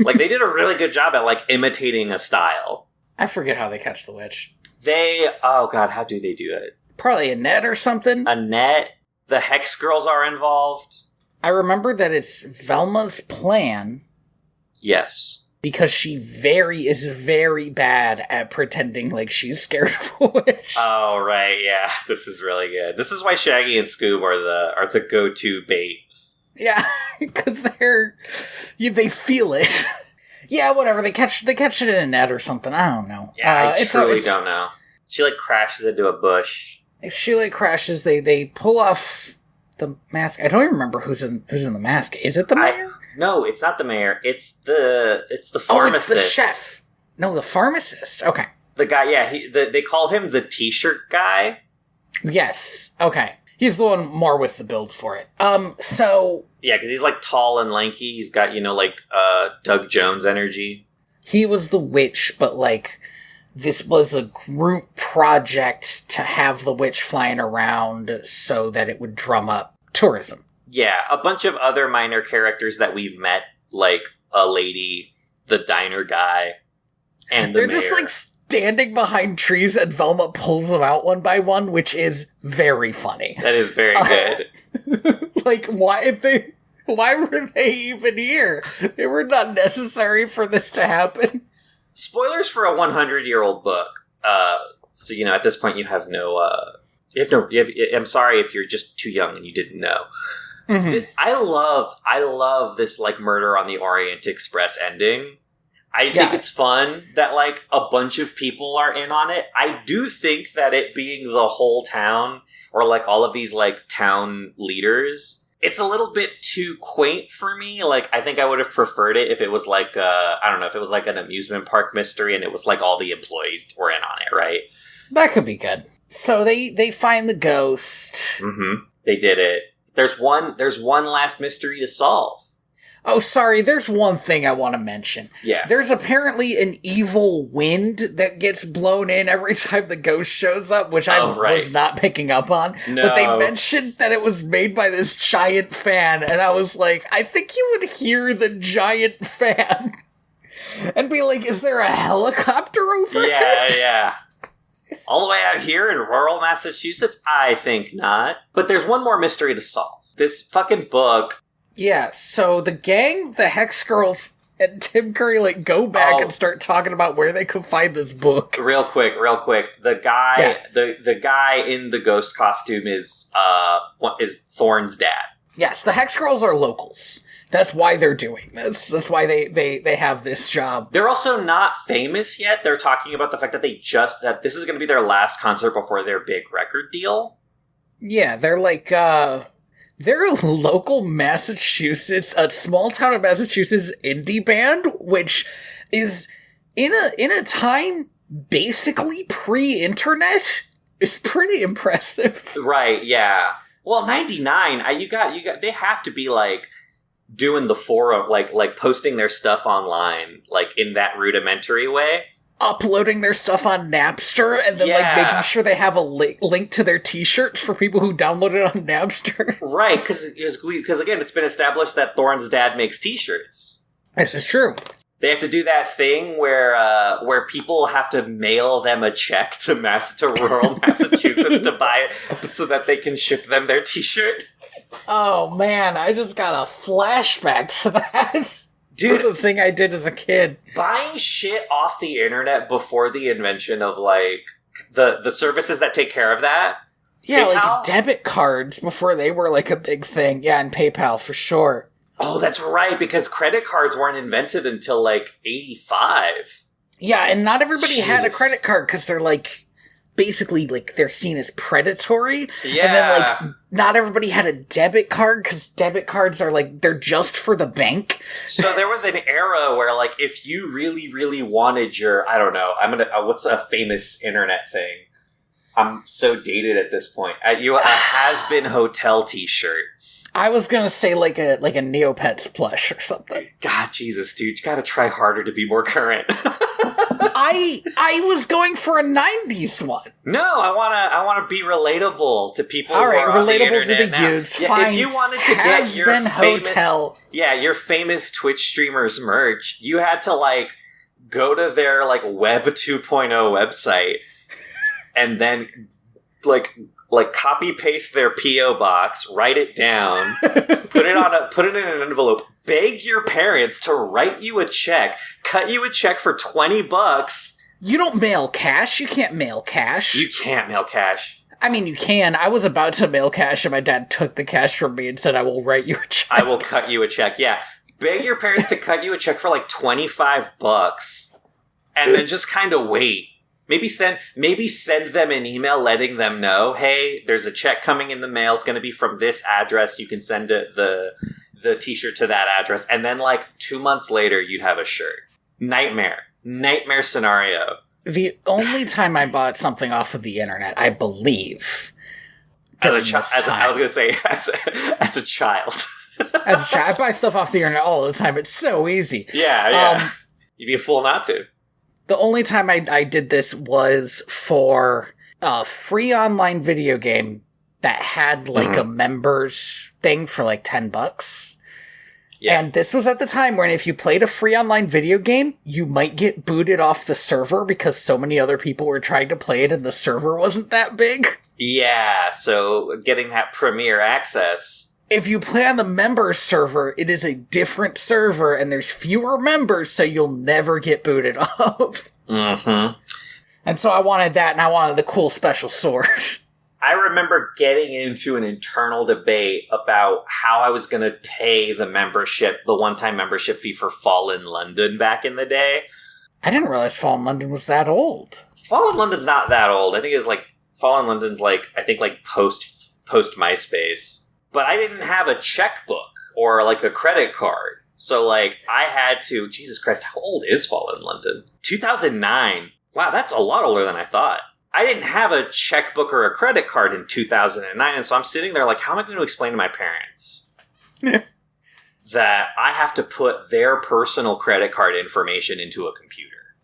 Like, they did a really good job at, like, imitating a style. I forget how they catch the witch. Oh god, how do they do it? Probably a net or something. A net. The Hex Girls are involved. I remember that it's Velma's plan... Yes. Because she is very bad at pretending like she's scared of a witch. Oh, right, yeah. This is really good. This is why Shaggy and Scoob are the go-to bait. Yeah, because they feel it. Yeah, whatever. They catch it in a net or something. I don't know. Yeah, I truly don't know. She, like, crashes into a bush. If she, like, crashes, they pull off the mask. I don't even remember who's in the mask. Is it the mayor? No, it's not the mayor. It's the pharmacist. Oh, it's the chef. No, the pharmacist. Okay. The guy, yeah, they call him the T-shirt guy. Yes. Okay. He's the one more with the build for it. So... Yeah, because he's, like, tall and lanky. He's got, you know, like, Doug Jones energy. He was the witch, but, like, this was a group project to have the witch flying around so that it would drum up tourism. Yeah, a bunch of other minor characters that we've met, like a lady, the diner guy, and They're mayor. Just, like, standing behind trees and Velma pulls them out one by one, which is very funny. That is very good. Like, why were they even here? They were not necessary for this to happen. Spoilers for a 100-year-old book. So, you know, at this point you have no... I'm sorry if you're just too young and you didn't know. Mm-hmm. I love this, like, Murder on the Orient Express ending. I think it's fun that, like, a bunch of people are in on it. I do think that it being the whole town, or, like, all of these, like, town leaders, it's a little bit too quaint for me. Like, I think I would have preferred it if it was, like, I don't know, if it was, like, an amusement park mystery and it was, like, all the employees were in on it, right? That could be good. So they find the ghost. Mm-hmm. They did it. There's one last mystery to solve. Oh, sorry, there's one thing I want to mention. Yeah. There's apparently an evil wind that gets blown in every time the ghost shows up, which I was not picking up on. No. But they mentioned that it was made by this giant fan, and I was like, I think you would hear the giant fan and be like, is there a helicopter overhead? Yeah. All the way out here in rural Massachusetts? I think not. But there's one more mystery to solve. This fucking book... Yeah, so the gang, the Hex Girls, and Tim Curry, go back and start talking about where they could find this book. Real quick. The guy, the guy in the ghost costume is Thorne's dad. Yes, the Hex Girls are locals. That's why they're doing this. That's why they have this job. They're also not famous yet. They're talking about the fact that that this is going to be their last concert before their big record deal. Yeah, they're they're a local Massachusetts, a small town of Massachusetts indie band, which is in a time basically pre-internet. Is pretty impressive. Right, yeah. Well, 99, you got they have to be doing the forum, posting their stuff online, in that rudimentary way. Uploading their stuff on Napster and then making sure they have a link to their t-shirts for people who download it on Napster. Right, because again, it's been established that Thorne's dad makes t-shirts. This is true. They have to do that thing where people have to mail them a check to rural Massachusetts to buy it so that they can ship them their t-shirt. Oh man, I just got a flashback to that. Dude, the thing I did as a kid. Buying shit off the internet before the invention of, the services that take care of that. Yeah, PayPal? Debit cards before they were, a big thing. Yeah, and PayPal, for sure. Oh, that's right, because credit cards weren't invented until, 85. Yeah, and not everybody had a credit card, because they're, basically, they're seen as predatory. Yeah. And then, not everybody had a debit card, because debit cards are, they're just for the bank. So there was an era where, if you really, really wanted your, I don't know, what's a famous internet thing? I'm so dated at this point. A has-been hotel t-shirt. I was gonna say, a Neopets plush or something. God, Jesus, dude, you gotta try harder to be more current. I was going for a 90s one. No, I wanna be relatable to people. All who right, are on relatable the to the youths. Fine. If you wanted to get your hotel. your famous Twitch streamers merch, you had to go to their Web 2.0 website and then copy paste their PO box, write it down, put it in an envelope, beg your parents to write you a check, cut you a check for $20. You don't mail cash. You can't mail cash. You can't mail cash. I mean, you can. I was about to mail cash and my dad took the cash from me and said, I will write you a check. I will cut you a check. Yeah. Beg your parents to cut you a check for $25 and then just kind of wait. Maybe send them an email letting them know, hey, there's a check coming in the mail. It's going to be from this address. You can send the t-shirt to that address. And then 2 months later, you'd have a shirt. Nightmare scenario. The only time I bought something off of the internet, I believe, I was going to say, as a child. As a child, I buy stuff off the internet all the time. It's so easy. Yeah. You'd be a fool not to. The only time I did this was for a free online video game that had a members thing for $10. Yeah. And this was at the time when if you played a free online video game, you might get booted off the server because so many other people were trying to play it and the server wasn't that big. Yeah, so getting that premier access. If you play on the members server, it is a different server and there's fewer members, so you'll never get booted off. Mm-hmm. And so I wanted that, and I wanted the cool special sword. I remember getting into an internal debate about how I was going to pay the one-time membership fee for Fallen London back in the day. I didn't realize Fallen London was that old. Fallen London's not that old. I think it's Fallen London's post MySpace. But I didn't have a checkbook or a credit card. So I had to, Jesus Christ, how old is Fallen London? 2009. Wow, that's a lot older than I thought. I didn't have a checkbook or a credit card in 2009, and so I'm sitting there like, how am I going to explain to my parents that I have to put their personal credit card information into a computer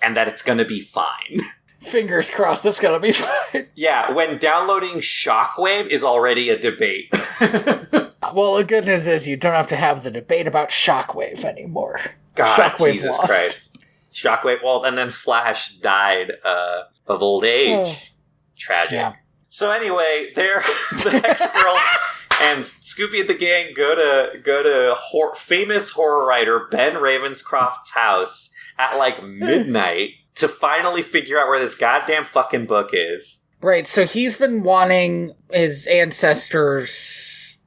and that it's going to be fine? Fingers crossed it's going to be fine. Yeah, when downloading Shockwave is already a debate. Well, the good news is you don't have to have the debate about Shockwave anymore. God, Shockwave Jesus lost. Christ. Shockwave, well, and then Flash died of old age. Tragic. Yeah. So anyway, they're the Hex Girls and Scooby and the gang go to famous horror writer Ben Ravenscroft's house at like midnight to finally figure out where this goddamn fucking book is. Right, so he's been wanting his ancestors'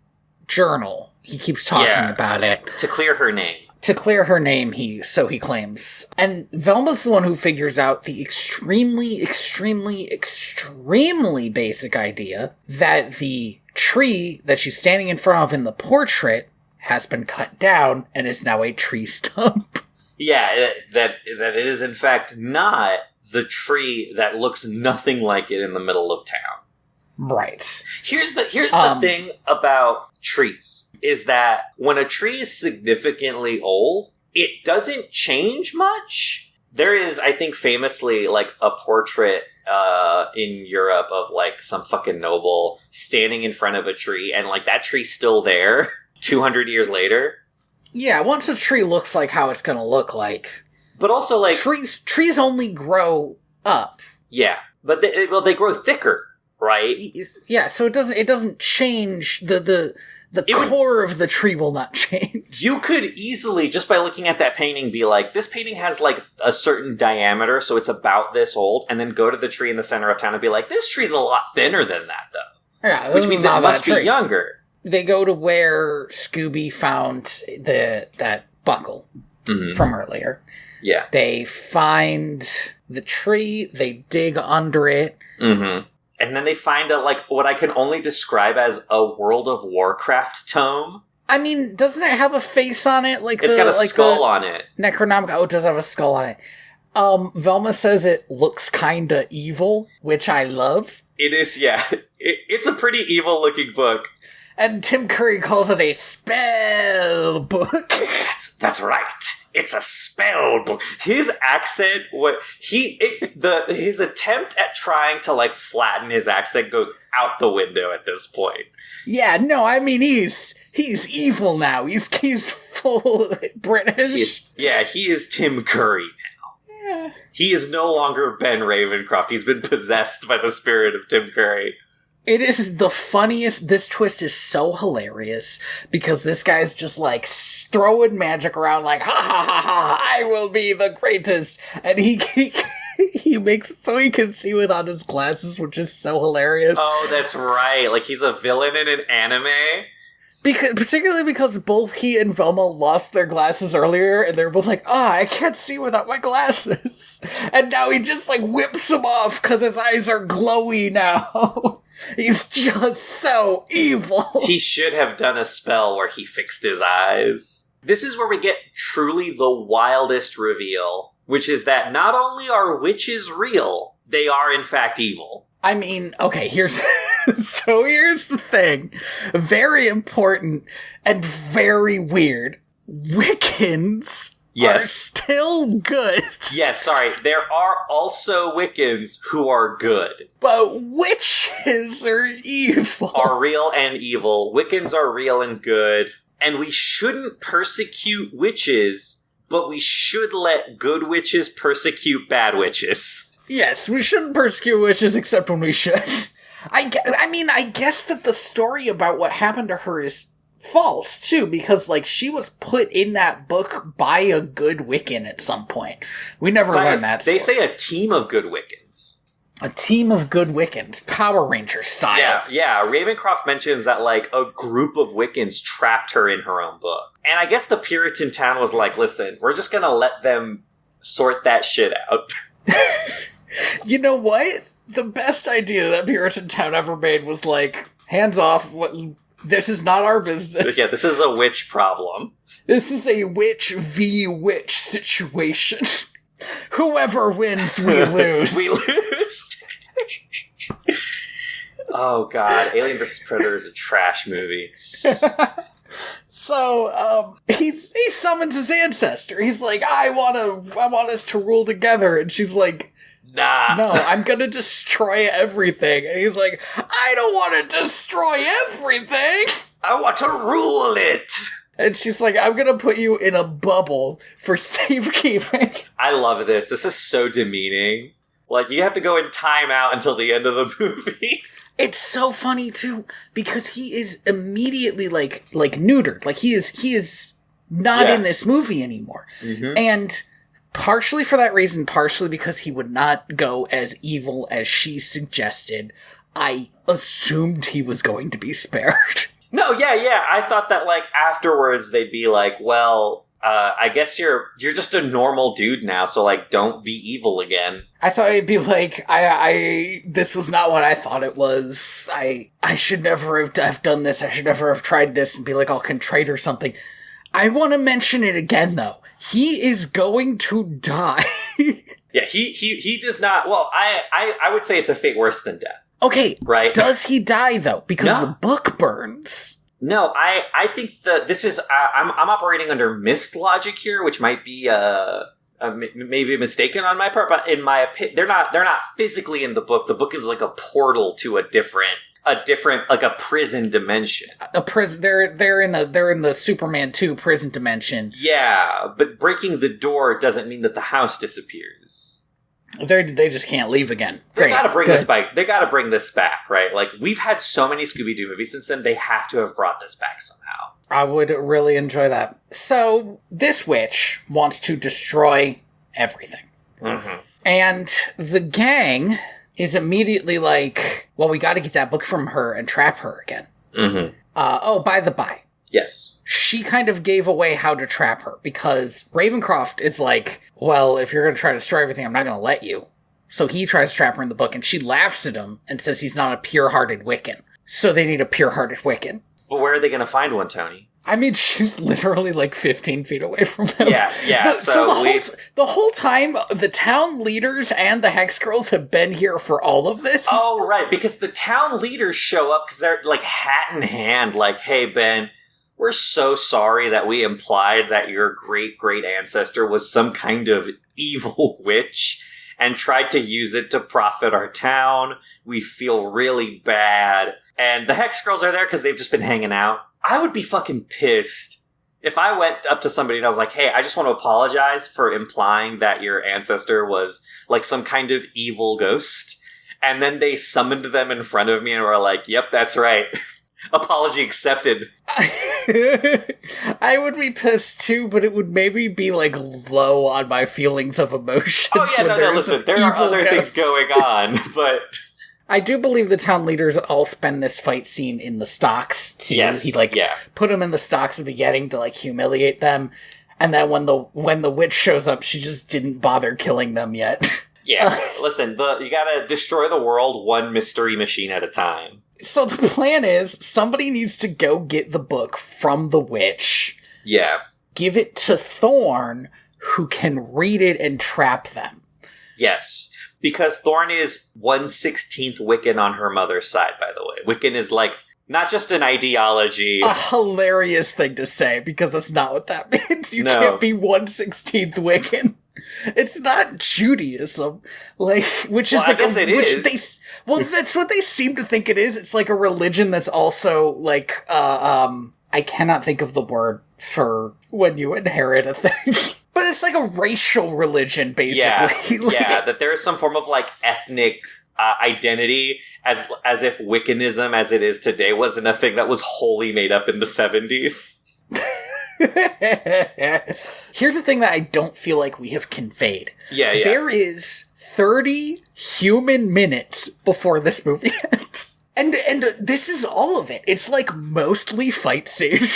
journal. He keeps talking about it. To clear her name. To clear her name, so he claims. And Velma's the one who figures out the extremely, extremely, extremely basic idea that the tree that she's standing in front of in the portrait has been cut down and is now a tree stump. Yeah, that it is in fact not the tree that looks nothing like it in the middle of town. Right. Here's the thing about trees. Is that when a tree is significantly old, it doesn't change much. There is, I think, famously, like, a portrait in Europe of, like, some fucking noble standing in front of a tree, and, like, that tree's still there 200 years later. Yeah, once a tree looks like how it's gonna look like. But also, like... Trees only grow up. Yeah, but they grow thicker, right? Yeah, so it doesn't change the core of the tree will not change. You could easily, just by looking at that painting, be like, this painting has, like, a certain diameter, so it's about this old, and then go to the tree in the center of town and be like, this tree's a lot thinner than that, though. Yeah, which means it must be younger. They go to where Scooby found that buckle from earlier. Yeah. They find the tree, they dig under it. Mm-hmm. And then they find what I can only describe as a World of Warcraft tome. I mean, doesn't it have a face on it? It's got a skull on it. Necronomicon. Oh, it does have a skull on it. Velma says it looks kinda evil, which I love. It is, yeah. It's a pretty evil-looking book. And Tim Curry calls it a spell book. That's right. It's a spell book. His accent, his attempt at trying to like flatten his accent goes out the window at this point. Yeah, no, I mean he's evil now. He's full British. He is Tim Curry now. Yeah. He is no longer Ben Ravencroft. He's been possessed by the spirit of Tim Curry. It is the funniest. This twist is so hilarious because this guy's just like throwing magic around like, ha ha ha ha, I will be the greatest. And he makes it so he can see without his glasses, which is so hilarious. Oh, that's right. Like he's a villain in an anime. Particularly because both he and Velma lost their glasses earlier, and they're both like, I can't see without my glasses. And now he just, like, whips them off because his eyes are glowy now. He's just so evil. He should have done a spell where he fixed his eyes. This is where we get truly the wildest reveal, which is that not only are witches real, they are in fact evil. I mean, okay, here's the thing. Very important and very weird. Wiccans are still good. Yes, sorry. There are also Wiccans who are good. But witches are evil. Are real and evil. Wiccans are real and good. And we shouldn't persecute witches, but we should let good witches persecute bad witches. Yes, we shouldn't persecute witches except when we should. I mean, I guess that the story about what happened to her is false, too, because, like, she was put in that book by a good Wiccan at some point. We never learned that story. They say a team of good Wiccans. A team of good Wiccans, Power Ranger style. Yeah. Ravencroft mentions that, like, a group of Wiccans trapped her in her own book. And I guess the Puritan town was like, listen, we're just gonna let them sort that shit out. You know what? The best idea that Puritan town ever made was like, hands off, this is not our business. Yeah, this is a witch problem. This is a witch v. witch situation. Whoever wins, we lose. We lose. Oh god, Alien vs. Predator is a trash movie. So, he summons his ancestor. He's like, I want us to rule together. And she's like, nah. No, I'm gonna destroy everything. And he's like, I don't want to destroy everything. I want to rule it. And she's like, I'm gonna put you in a bubble for safekeeping. I love this. This is so demeaning. Like, you have to go in timeout until the end of the movie. It's so funny, too, because he is immediately, like neutered. Like, he is not in this movie anymore. Mm-hmm. And partially for that reason, partially because he would not go as evil as she suggested, I assumed he was going to be spared. No, yeah. I thought that, like, afterwards they'd be like, well, I guess you're just a normal dude now, so, like, don't be evil again. I thought it'd be like, this was not what I thought it was. I should never have done this. I should never have tried this, and be like all contrite or something. I want to mention it again, though. He is going to die. Yeah, he does not. Well, I would say it's a fate worse than death. Okay, right? Does he die though? Because the book burns. No, I think that this is. I'm operating under mist logic here, which might be maybe mistaken on my part, but in my opinion, they're not physically in the book. The book is like a portal to a different like a prison dimension. A prison. They're in the Superman 2 prison dimension. Yeah, but breaking the door doesn't mean that the house disappears. They just can't leave again. They gotta bring this back. They gotta bring this back, right? Like, we've had so many Scooby-Doo movies since then, they have to have brought this back somehow. I would really enjoy that. So, this witch wants to destroy everything. Mm-hmm. And the gang is immediately like, well, we gotta get that book from her and trap her again. Mm-hmm. By the by. Yes. She kind of gave away how to trap her, because Ravencroft is like, well, if you're going to try to destroy everything, I'm not going to let you. So he tries to trap her in the book, and she laughs at him and says he's not a pure-hearted Wiccan. So they need a pure-hearted Wiccan. But where are they going to find one, Tony? I mean, she's literally like 15 feet away from them. Yeah. The whole time, the town leaders and the Hex Girls have been here for all of this. Oh, right, because the town leaders show up because they're like hat in hand, like, hey, Ben, we're so sorry that we implied that your great ancestor was some kind of evil witch and tried to use it to profit our town. We feel really bad. And the Hex Girls are there because they've just been hanging out. I would be fucking pissed if I went up to somebody and I was like, hey, I just want to apologize for implying that your ancestor was like some kind of evil ghost. And then they summoned them in front of me and were like, yep, that's right. Apology accepted. I would be pissed too, but it would maybe be like low on my feelings of emotion. Oh yeah, no, listen, there are other things going on, but I do believe the town leaders all spend this fight scene in the stocks too. Yes, he put them in the stocks at the beginning to like humiliate them, and then when the witch shows up, she just didn't bother killing them yet. Yeah, listen, you gotta destroy the world one mystery machine at a time. So the plan is, somebody needs to go get the book from the witch. Yeah. Give it to Thorn, who can read it and trap them. Yes. Because Thorn is 1/16th Wiccan on her mother's side, by the way. Wiccan is, like, not just an ideology. A hilarious thing to say, because that's not what that means. You can't be 1/16th Wiccan. It's not Judaism, like, which is I guess it is. That's what they seem to think it is. It's like a religion that's also like, I cannot think of the word for when you inherit a thing, but it's like a racial religion, basically. Yeah, that there is some form of like ethnic identity, as if Wiccanism, as it is today, wasn't a thing that was wholly made up in the 70s. Here's the thing that I don't feel like we have conveyed. Yeah. There is 30 human minutes before this movie ends. And this is all of it. It's like mostly fight scene.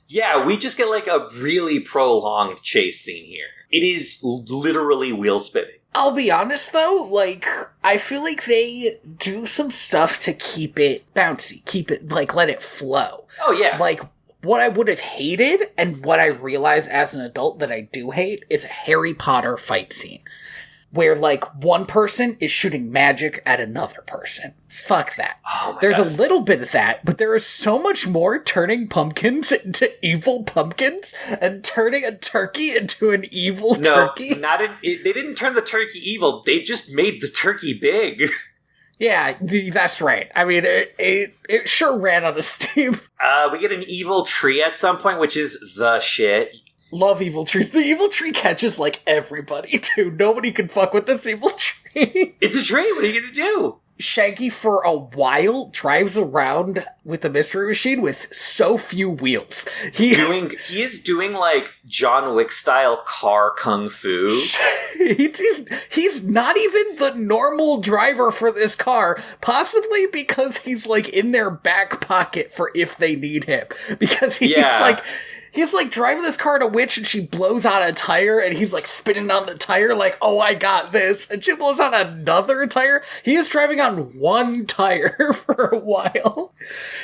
Yeah, we just get like a really prolonged chase scene here. It is literally wheel spinning. I'll be honest though, like, I feel like they do some stuff to keep it bouncy, keep it, like, let it flow. Oh yeah. Like, what I would have hated, and what I realize as an adult that I do hate, is a Harry Potter fight scene. where, like, one person is shooting magic at another person. Fuck that. Oh my There's God. a little bit of that, but there is so much more turning pumpkins into evil pumpkins and turning a turkey into an evil turkey. They didn't turn the turkey evil. They just made the turkey big. Yeah, that's right. I mean, it sure ran out of steam. We get an evil tree at some point, which is the shit. Love evil trees. The evil tree catches, like, everybody, too. Nobody can fuck with this evil tree. It's a tree. What are you gonna do? Shaggy, for a while, drives around with the mystery machine with so few wheels. He is doing, like, John Wick style car kung fu. He's not even the normal driver for this car, possibly because he's, like, in their back pocket for if they need him. Because he's like driving this car to Witch and she blows out a tire and he's like spinning on the tire like, oh, I got this. And she blows out another tire. He is driving on one tire for a while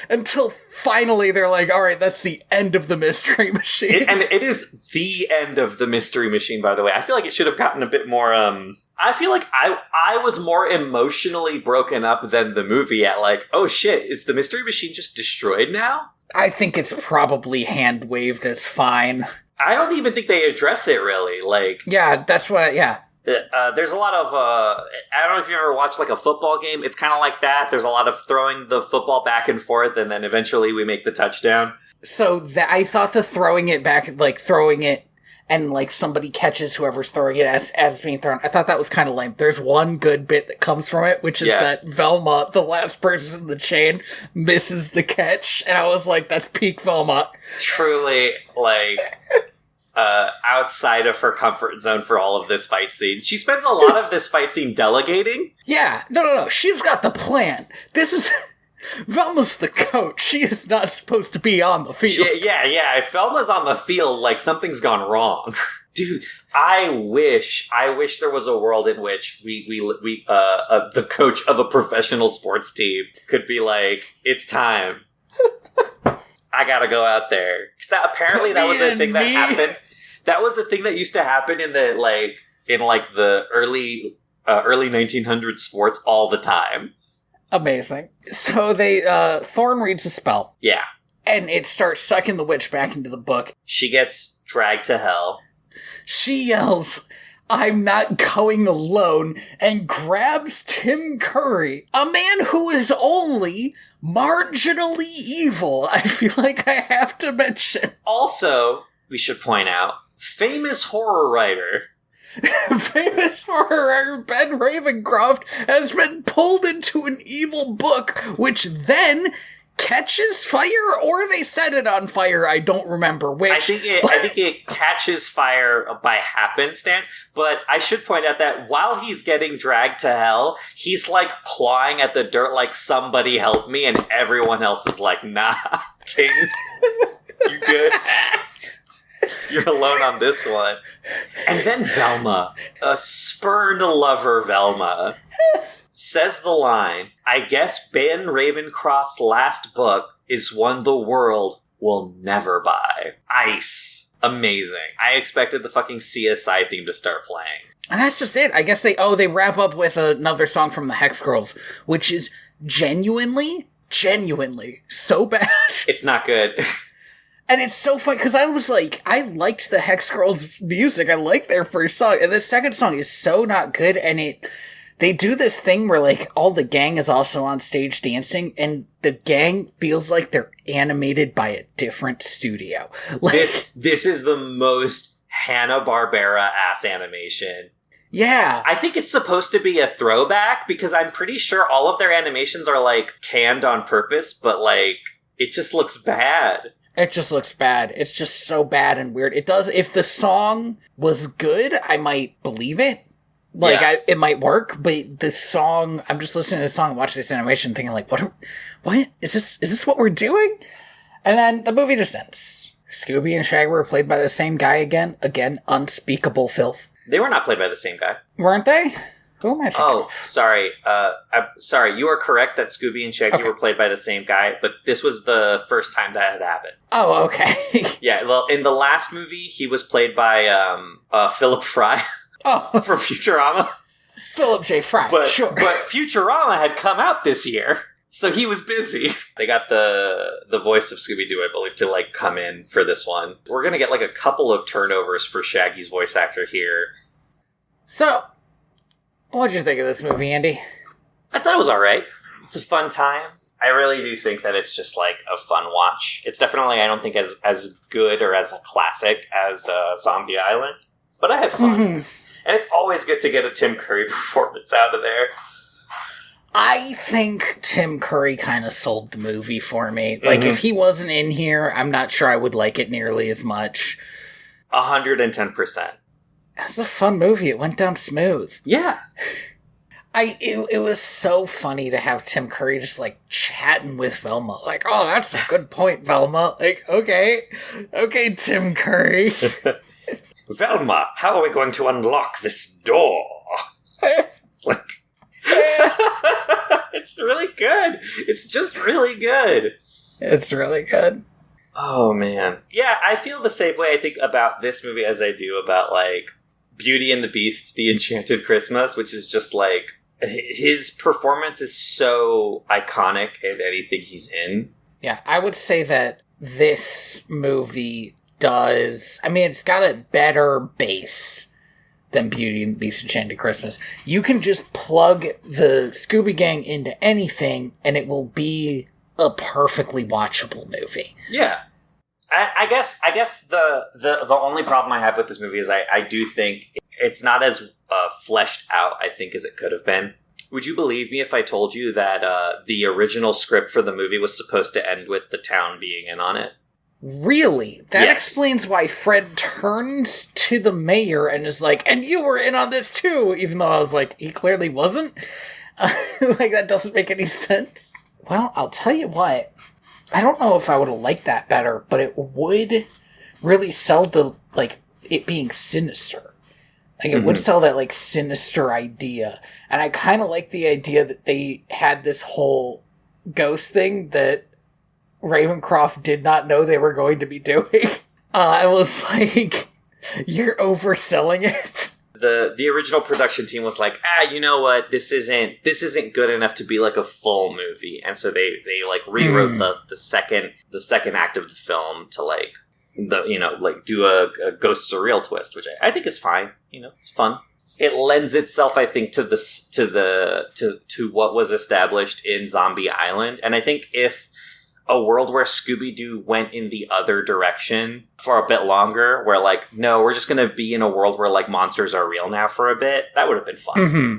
until finally they're like, all right, that's the end of the mystery machine. And it is the end of the mystery machine, by the way. I feel like it should have gotten a bit more, I feel like I was more emotionally broken up than the movie at like, oh shit, is the mystery machine just destroyed now? I think it's probably hand-waved as fine. I don't even think they address it, really. Like, yeah, that's what, yeah. There's a lot of, I don't know if you ever watched, like, a football game. It's kind of like that. There's a lot of throwing the football back and forth, and then eventually we make the touchdown. So, I thought the throwing it back, like, throwing it, and, like, somebody catches whoever's throwing it as being thrown. I thought that was kind of lame. There's one good bit that comes from it, which is that Velma, the last person in the chain, misses the catch. And I was like, that's peak Velma. Truly, like, outside of her comfort zone for all of this fight scene. She spends a lot of this fight scene delegating. Yeah, no. She's got the plan. This is... Velma's the coach. She is not supposed to be on the field. Yeah. If Velma's on the field, like, something's gone wrong. Dude, I wish there was a world in which the coach of a professional sports team could be like, it's time. I gotta go out there. Because apparently that was a thing that happened. That was a thing that used to happen in the early 1900s sports all the time. Amazing. So Thorne reads a spell. Yeah. And it starts sucking the witch back into the book. She gets dragged to hell. She yells, I'm not going alone, and grabs Tim Curry, a man who is only marginally evil. I feel like I have to mention. Also, we should point out, famous horror writer famous horror Ben Ravencroft has been pulled into an evil book, which then catches fire, or they set it on fire. I don't remember which. I think it catches fire by happenstance, but I should point out that while he's getting dragged to hell, he's like clawing at the dirt like, somebody help me, and everyone else is like, nah, King, you good? You're alone on this one. And then Velma, a spurned lover Velma, says the line, I guess Ben Ravencroft's last book is one the world will never buy. Ice. Amazing. I expected the fucking CSI theme to start playing. And that's just it. I guess they wrap up with another song from the Hex Girls, which is genuinely so bad. It's not good. And it's so fun, because I was like, I liked the Hex Girls' music. I liked their first song. And the second song is so not good, and they do this thing where, like, all the gang is also on stage dancing, and the gang feels like they're animated by a different studio. Like, this is the most Hanna-Barbera-ass animation. Yeah. I think it's supposed to be a throwback, because I'm pretty sure all of their animations are, like, canned on purpose, but, like, it just looks bad. It just looks bad. It's just so bad and weird. It does. If the song was good, I might believe it. Like, yeah. It might work, but the song, I'm just listening to the song and watching this animation thinking, like, what is this what we're doing? And then the movie just ends. Scooby and Shaggy were played by the same guy again. Again, unspeakable filth. They were not played by the same guy. Weren't they? Who am I thinking of? Sorry. I'm sorry. You are correct that Scooby and Shaggy were played by the same guy, but this was the first time that had happened. Oh, okay. Yeah, well, in the last movie, he was played by Philip Fry. Oh, from Futurama. Philip J. Fry, sure. But Futurama had come out this year, so he was busy. They got the voice of Scooby-Doo, I believe, to, like, come in for this one. We're gonna get, like, a couple of turnovers for Shaggy's voice actor here. So, what'd you think of this movie, Andy? I thought it was alright. It's a fun time. I really do think that it's just, like, a fun watch. It's definitely, I don't think, as good or as a classic as Zombie Island, but I had fun. Mm-hmm. And it's always good to get a Tim Curry performance out of there. I think Tim Curry kind of sold the movie for me. Like, if he wasn't in here, I'm not sure I would like it nearly as much. 110%. It's a fun movie. It went down smooth. Yeah. It was so funny to have Tim Curry just, like, chatting with Velma. Like, oh, that's a good point, Velma. Like, okay, Tim Curry. Velma, how are we going to unlock this door? It's like... It's really good. It's just really good. It's really good. Oh, man. Yeah, I feel the same way, I think, about this movie as I do about, like, Beauty and the Beast, The Enchanted Christmas, which is just, like, his performance is so iconic in anything he's in. Yeah, I would say that this movie does... I mean, it's got a better base than Beauty and the Beast Enchanted Christmas. You can just plug the Scooby Gang into anything, and it will be a perfectly watchable movie. Yeah. I guess the only problem I have with this movie is I do think it's not as fleshed out, I think, as it could have been. Would you believe me if I told you that the original script for the movie was supposed to end with the town being in on it? Really? That explains why Fred turns to the mayor and is like, and you were in on this too, even though I was like, he clearly wasn't. Like, that doesn't make any sense. Well, I'll tell you what. I don't know if I would have liked that better, but it would really sell the, like, it being sinister. Like, it would sell that, like, sinister idea. And I kind of like the idea that they had this whole ghost thing that Ravencroft did not know they were going to be doing. I was like, you're overselling it. The original production team was like, you know what, this isn't good enough to be like a full movie, and so they like rewrote the second act of the film to like do a ghost surreal twist, which I think is fine. It's fun. It lends itself, I think, to what was established in Zombie Island, and I think if a world where Scooby-Doo went in the other direction for a bit longer, where, like, no, we're just going to be in a world where, like, monsters are real now for a bit, that would have been fun. Mm-hmm.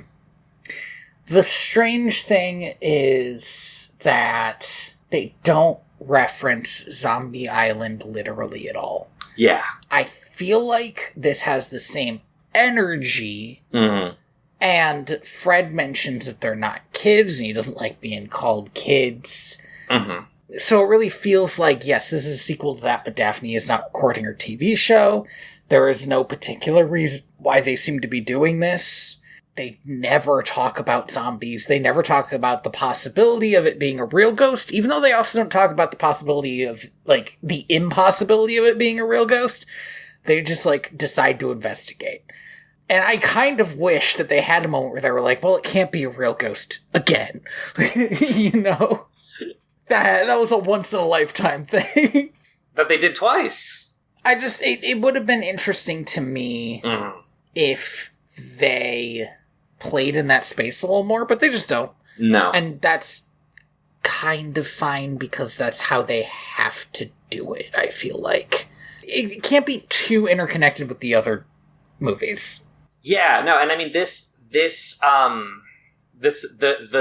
The strange thing is that they don't reference Zombie Island literally at all. Yeah. I feel like this has the same energy, and Fred mentions that they're not kids, and he doesn't like being called kids. Mm-hmm. So it really feels like, yes, this is a sequel to that, but Daphne is not recording her TV show. There is no particular reason why they seem to be doing this. They never talk about zombies. They never talk about the possibility of it being a real ghost, even though they also don't talk about the possibility of, like, the impossibility of it being a real ghost. They just, like, decide to investigate. And I kind of wish that they had a moment where they were like, well, it can't be a real ghost again. That was a once-in-a-lifetime thing. That they did twice. It would have been interesting to me if they played in that space a little more, but they just don't. No. And that's kind of fine because that's how they have to do it, I feel like. It can't be too interconnected with the other movies. Yeah, no, and I mean, the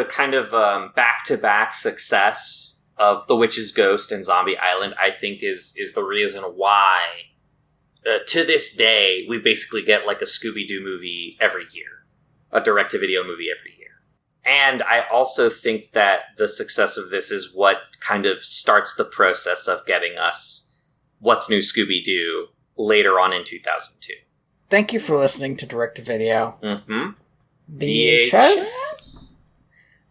kind of back-to-back success of The Witch's Ghost and Zombie Island, I think is the reason why, to this day, we basically get like a Scooby-Doo movie every year. A direct-to-video movie every year. And I also think that the success of this is what kind of starts the process of getting us What's New Scooby-Doo later on in 2002. Thank you for listening to Direct-to-Video. Mm-hmm. VHS?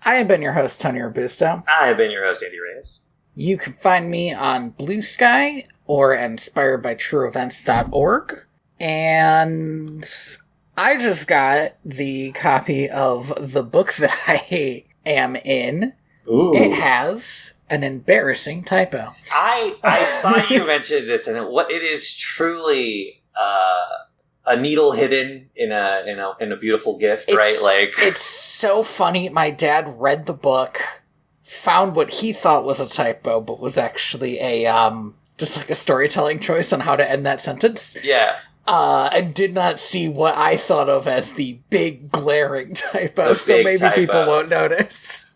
I have been your host, Tony Robusto. I have been your host, Andy Reyes. You can find me on Blue Sky or at inspiredbytrueevents.org. And I just got the copy of the book that I am in. Ooh. It has an embarrassing typo. I saw you mention this, and it is truly a needle hidden in a beautiful gift, right? Like, it's so funny. My dad read the book, found what he thought was a typo, but was actually just like a storytelling choice on how to end that sentence. Yeah. And did not see what I thought of as the big glaring typo, so maybe typo. People won't notice.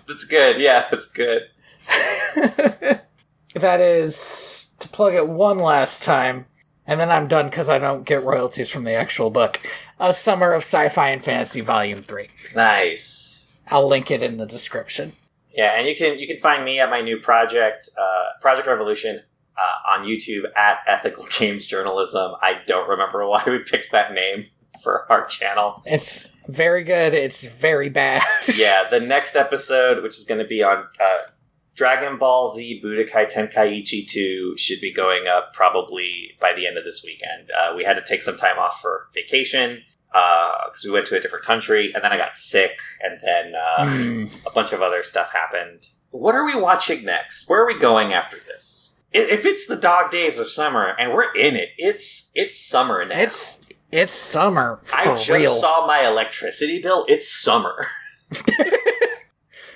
That's good. Yeah, that's good. That is, to plug it one last time, and then I'm done because I don't get royalties from the actual book. A Summer of Sci-Fi and Fantasy Volume 3. Nice. I'll link it in the description. Yeah, and you can find me at my new project, Project Revolution, on YouTube at Ethical Games Journalism. I don't remember why we picked that name for our channel. It's very good. It's very bad. Yeah, the next episode, which is going to be on Dragon Ball Z Budokai Tenkaichi 2, should be going up probably by the end of this weekend. We had to take some time off for vacation because we went to a different country, and then I got sick, and then a bunch of other stuff happened. What are we watching next? Where are we going after this? If it's the dog days of summer, and we're in it, it's summer now. It's summer, for I just real. saw my electricity bill. It's summer.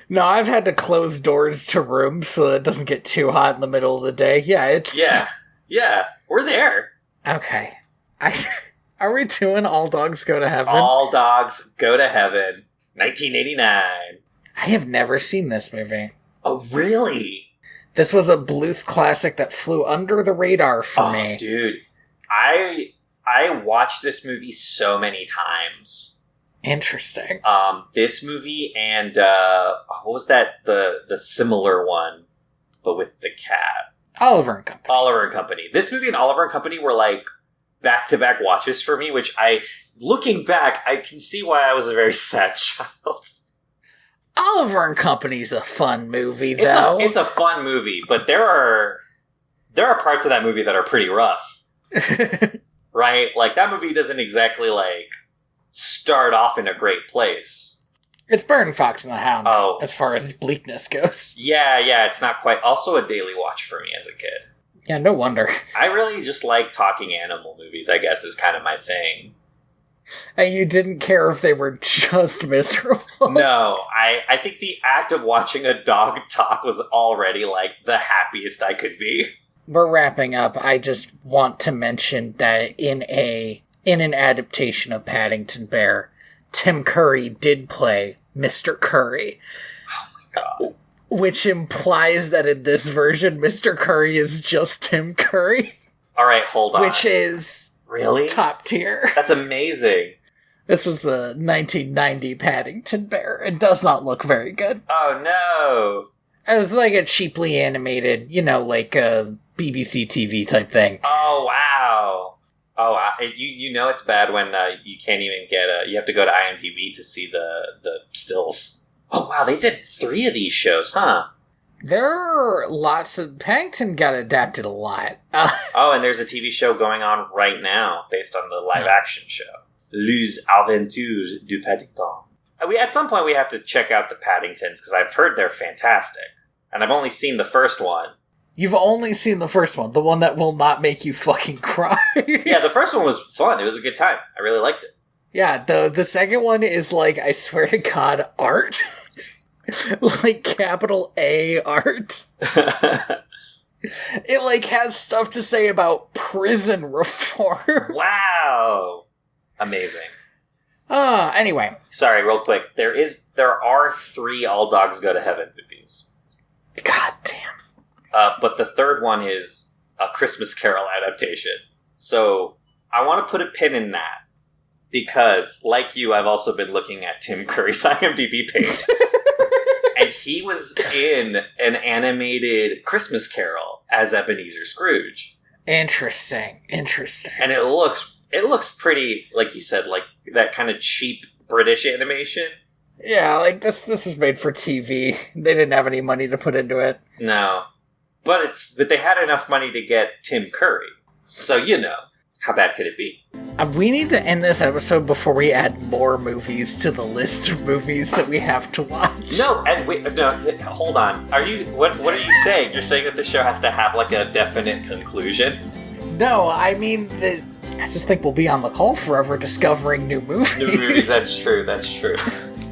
No, I've had to close doors to rooms so that it doesn't get too hot in the middle of the day. Yeah, it's... Yeah, we're there. Okay. Are we doing All Dogs Go to Heaven? All Dogs Go to Heaven, 1989. I have never seen this movie. Oh, really? This was a Bluth classic that flew under the radar for me. Oh, dude. I watched this movie so many times. Interesting. This movie and what was that? The similar one, but with the cat. Oliver and Company. Oliver and Company. This movie and Oliver and Company were like back-to-back watches for me, which looking back, I can see why I was a very sad child. Oliver and Company's a fun movie, though. It's a fun movie, but there are parts of that movie that are pretty rough. Right? Like, that movie doesn't exactly, like, start off in a great place. It's Burn Fox and the Hound, as far as bleakness goes. Yeah, it's not quite... Also a daily watch for me as a kid. Yeah, no wonder. I really just like talking animal movies, I guess, is kind of my thing. And you didn't care if they were just miserable? No, I think the act of watching a dog talk was already, like, the happiest I could be. We're wrapping up. I just want to mention that in an adaptation of Paddington Bear, Tim Curry did play Mr. Curry. Oh my god. Which implies that in this version, Mr. Curry is just Tim Curry. Alright, hold on. Which is... Really? Top tier. That's amazing. This was the 1990 Paddington Bear. It does not look very good. Oh no. It was like a cheaply animated, like a BBC TV type thing. Oh, wow. Oh, you know it's bad when you can't even get you have to go to IMDb to see the stills. Oh, wow, they did 3 of these shows, huh? There are lots of... Paddington got adapted a lot. Oh, and there's a TV show going on right now based on the live-action show. Les Aventures du Paddington. At some point, we have to check out the Paddingtons, because I've heard they're fantastic. And I've only seen the first one. You've only seen the first one, the one that will not make you fucking cry. Yeah, the first one was fun. It was a good time. I really liked it. Yeah, the second one is like, I swear to God, art. Like, capital A art. It, like, has stuff to say about prison reform. Wow. Amazing. Anyway. Sorry, real quick. There are 3 All Dogs Go to Heaven movies. God damn. But the third one is a Christmas Carol adaptation. So I want to put a pin in that. Because, like you, I've also been looking at Tim Curry's IMDb page. And he was in an animated Christmas Carol as Ebenezer Scrooge. Interesting. And it looks pretty, like you said, like that kind of cheap British animation. Yeah, like this was made for TV. They didn't have any money to put into it. No. But they had enough money to get Tim Curry. So, How bad could it be? We need to end this episode before we add more movies to the list of movies that we have to watch. No, and wait, no, hold on. Are you? What are you saying? You're saying that the show has to have like a definite conclusion? No, I mean that. I just think we'll be on the call forever discovering new movies. New movies. That's true. That's true.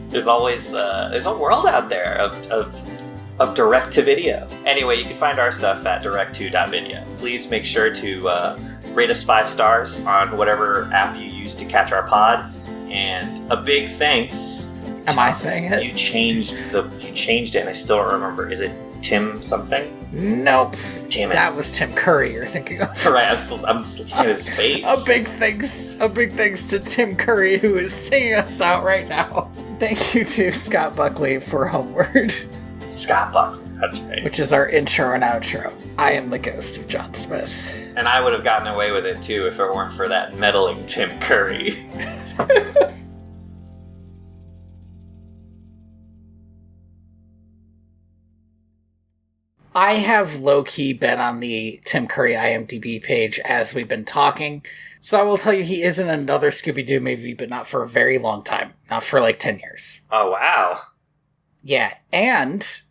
There's always there's a world out there of direct to video. Anyway, you can find our stuff at direct2.video. Please make sure to rate us 5 stars on whatever app you use to catch our pod. And a big thanks. Am I saying it? You changed it, and I still don't remember. Is it Tim something? Nope. Damn it. That was Tim Curry you're thinking of. Right, I'm just looking at his face. A big thanks to Tim Curry, who is singing us out right now. Thank you to Scott Buckley for Homeward. Scott Buckley, that's right. Which is our intro and outro. I am the ghost of John Smith. And I would have gotten away with it too if it weren't for that meddling Tim Curry. I have low-key been on the Tim Curry IMDb page as we've been talking, so I will tell you he is in another Scooby-Doo movie, but not for a very long time. Not for like 10 years. Oh, wow. Yeah, and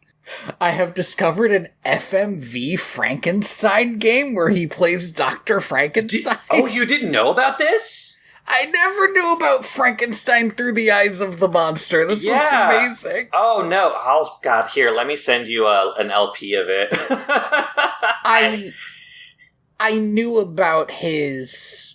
I have discovered an FMV Frankenstein game where he plays Dr. Frankenstein. You didn't know about this? I never knew about Frankenstein through the eyes of the monster. This looks amazing. Oh, no. God, here, let me send you an LP of it. I knew about his...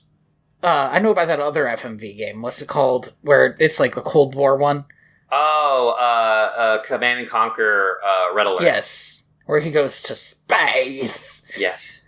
I know about that other FMV game. What's it called? Where it's like the Cold War one. Oh, Command and Conquer Red Alert. Yes. Where he goes to space. Yes.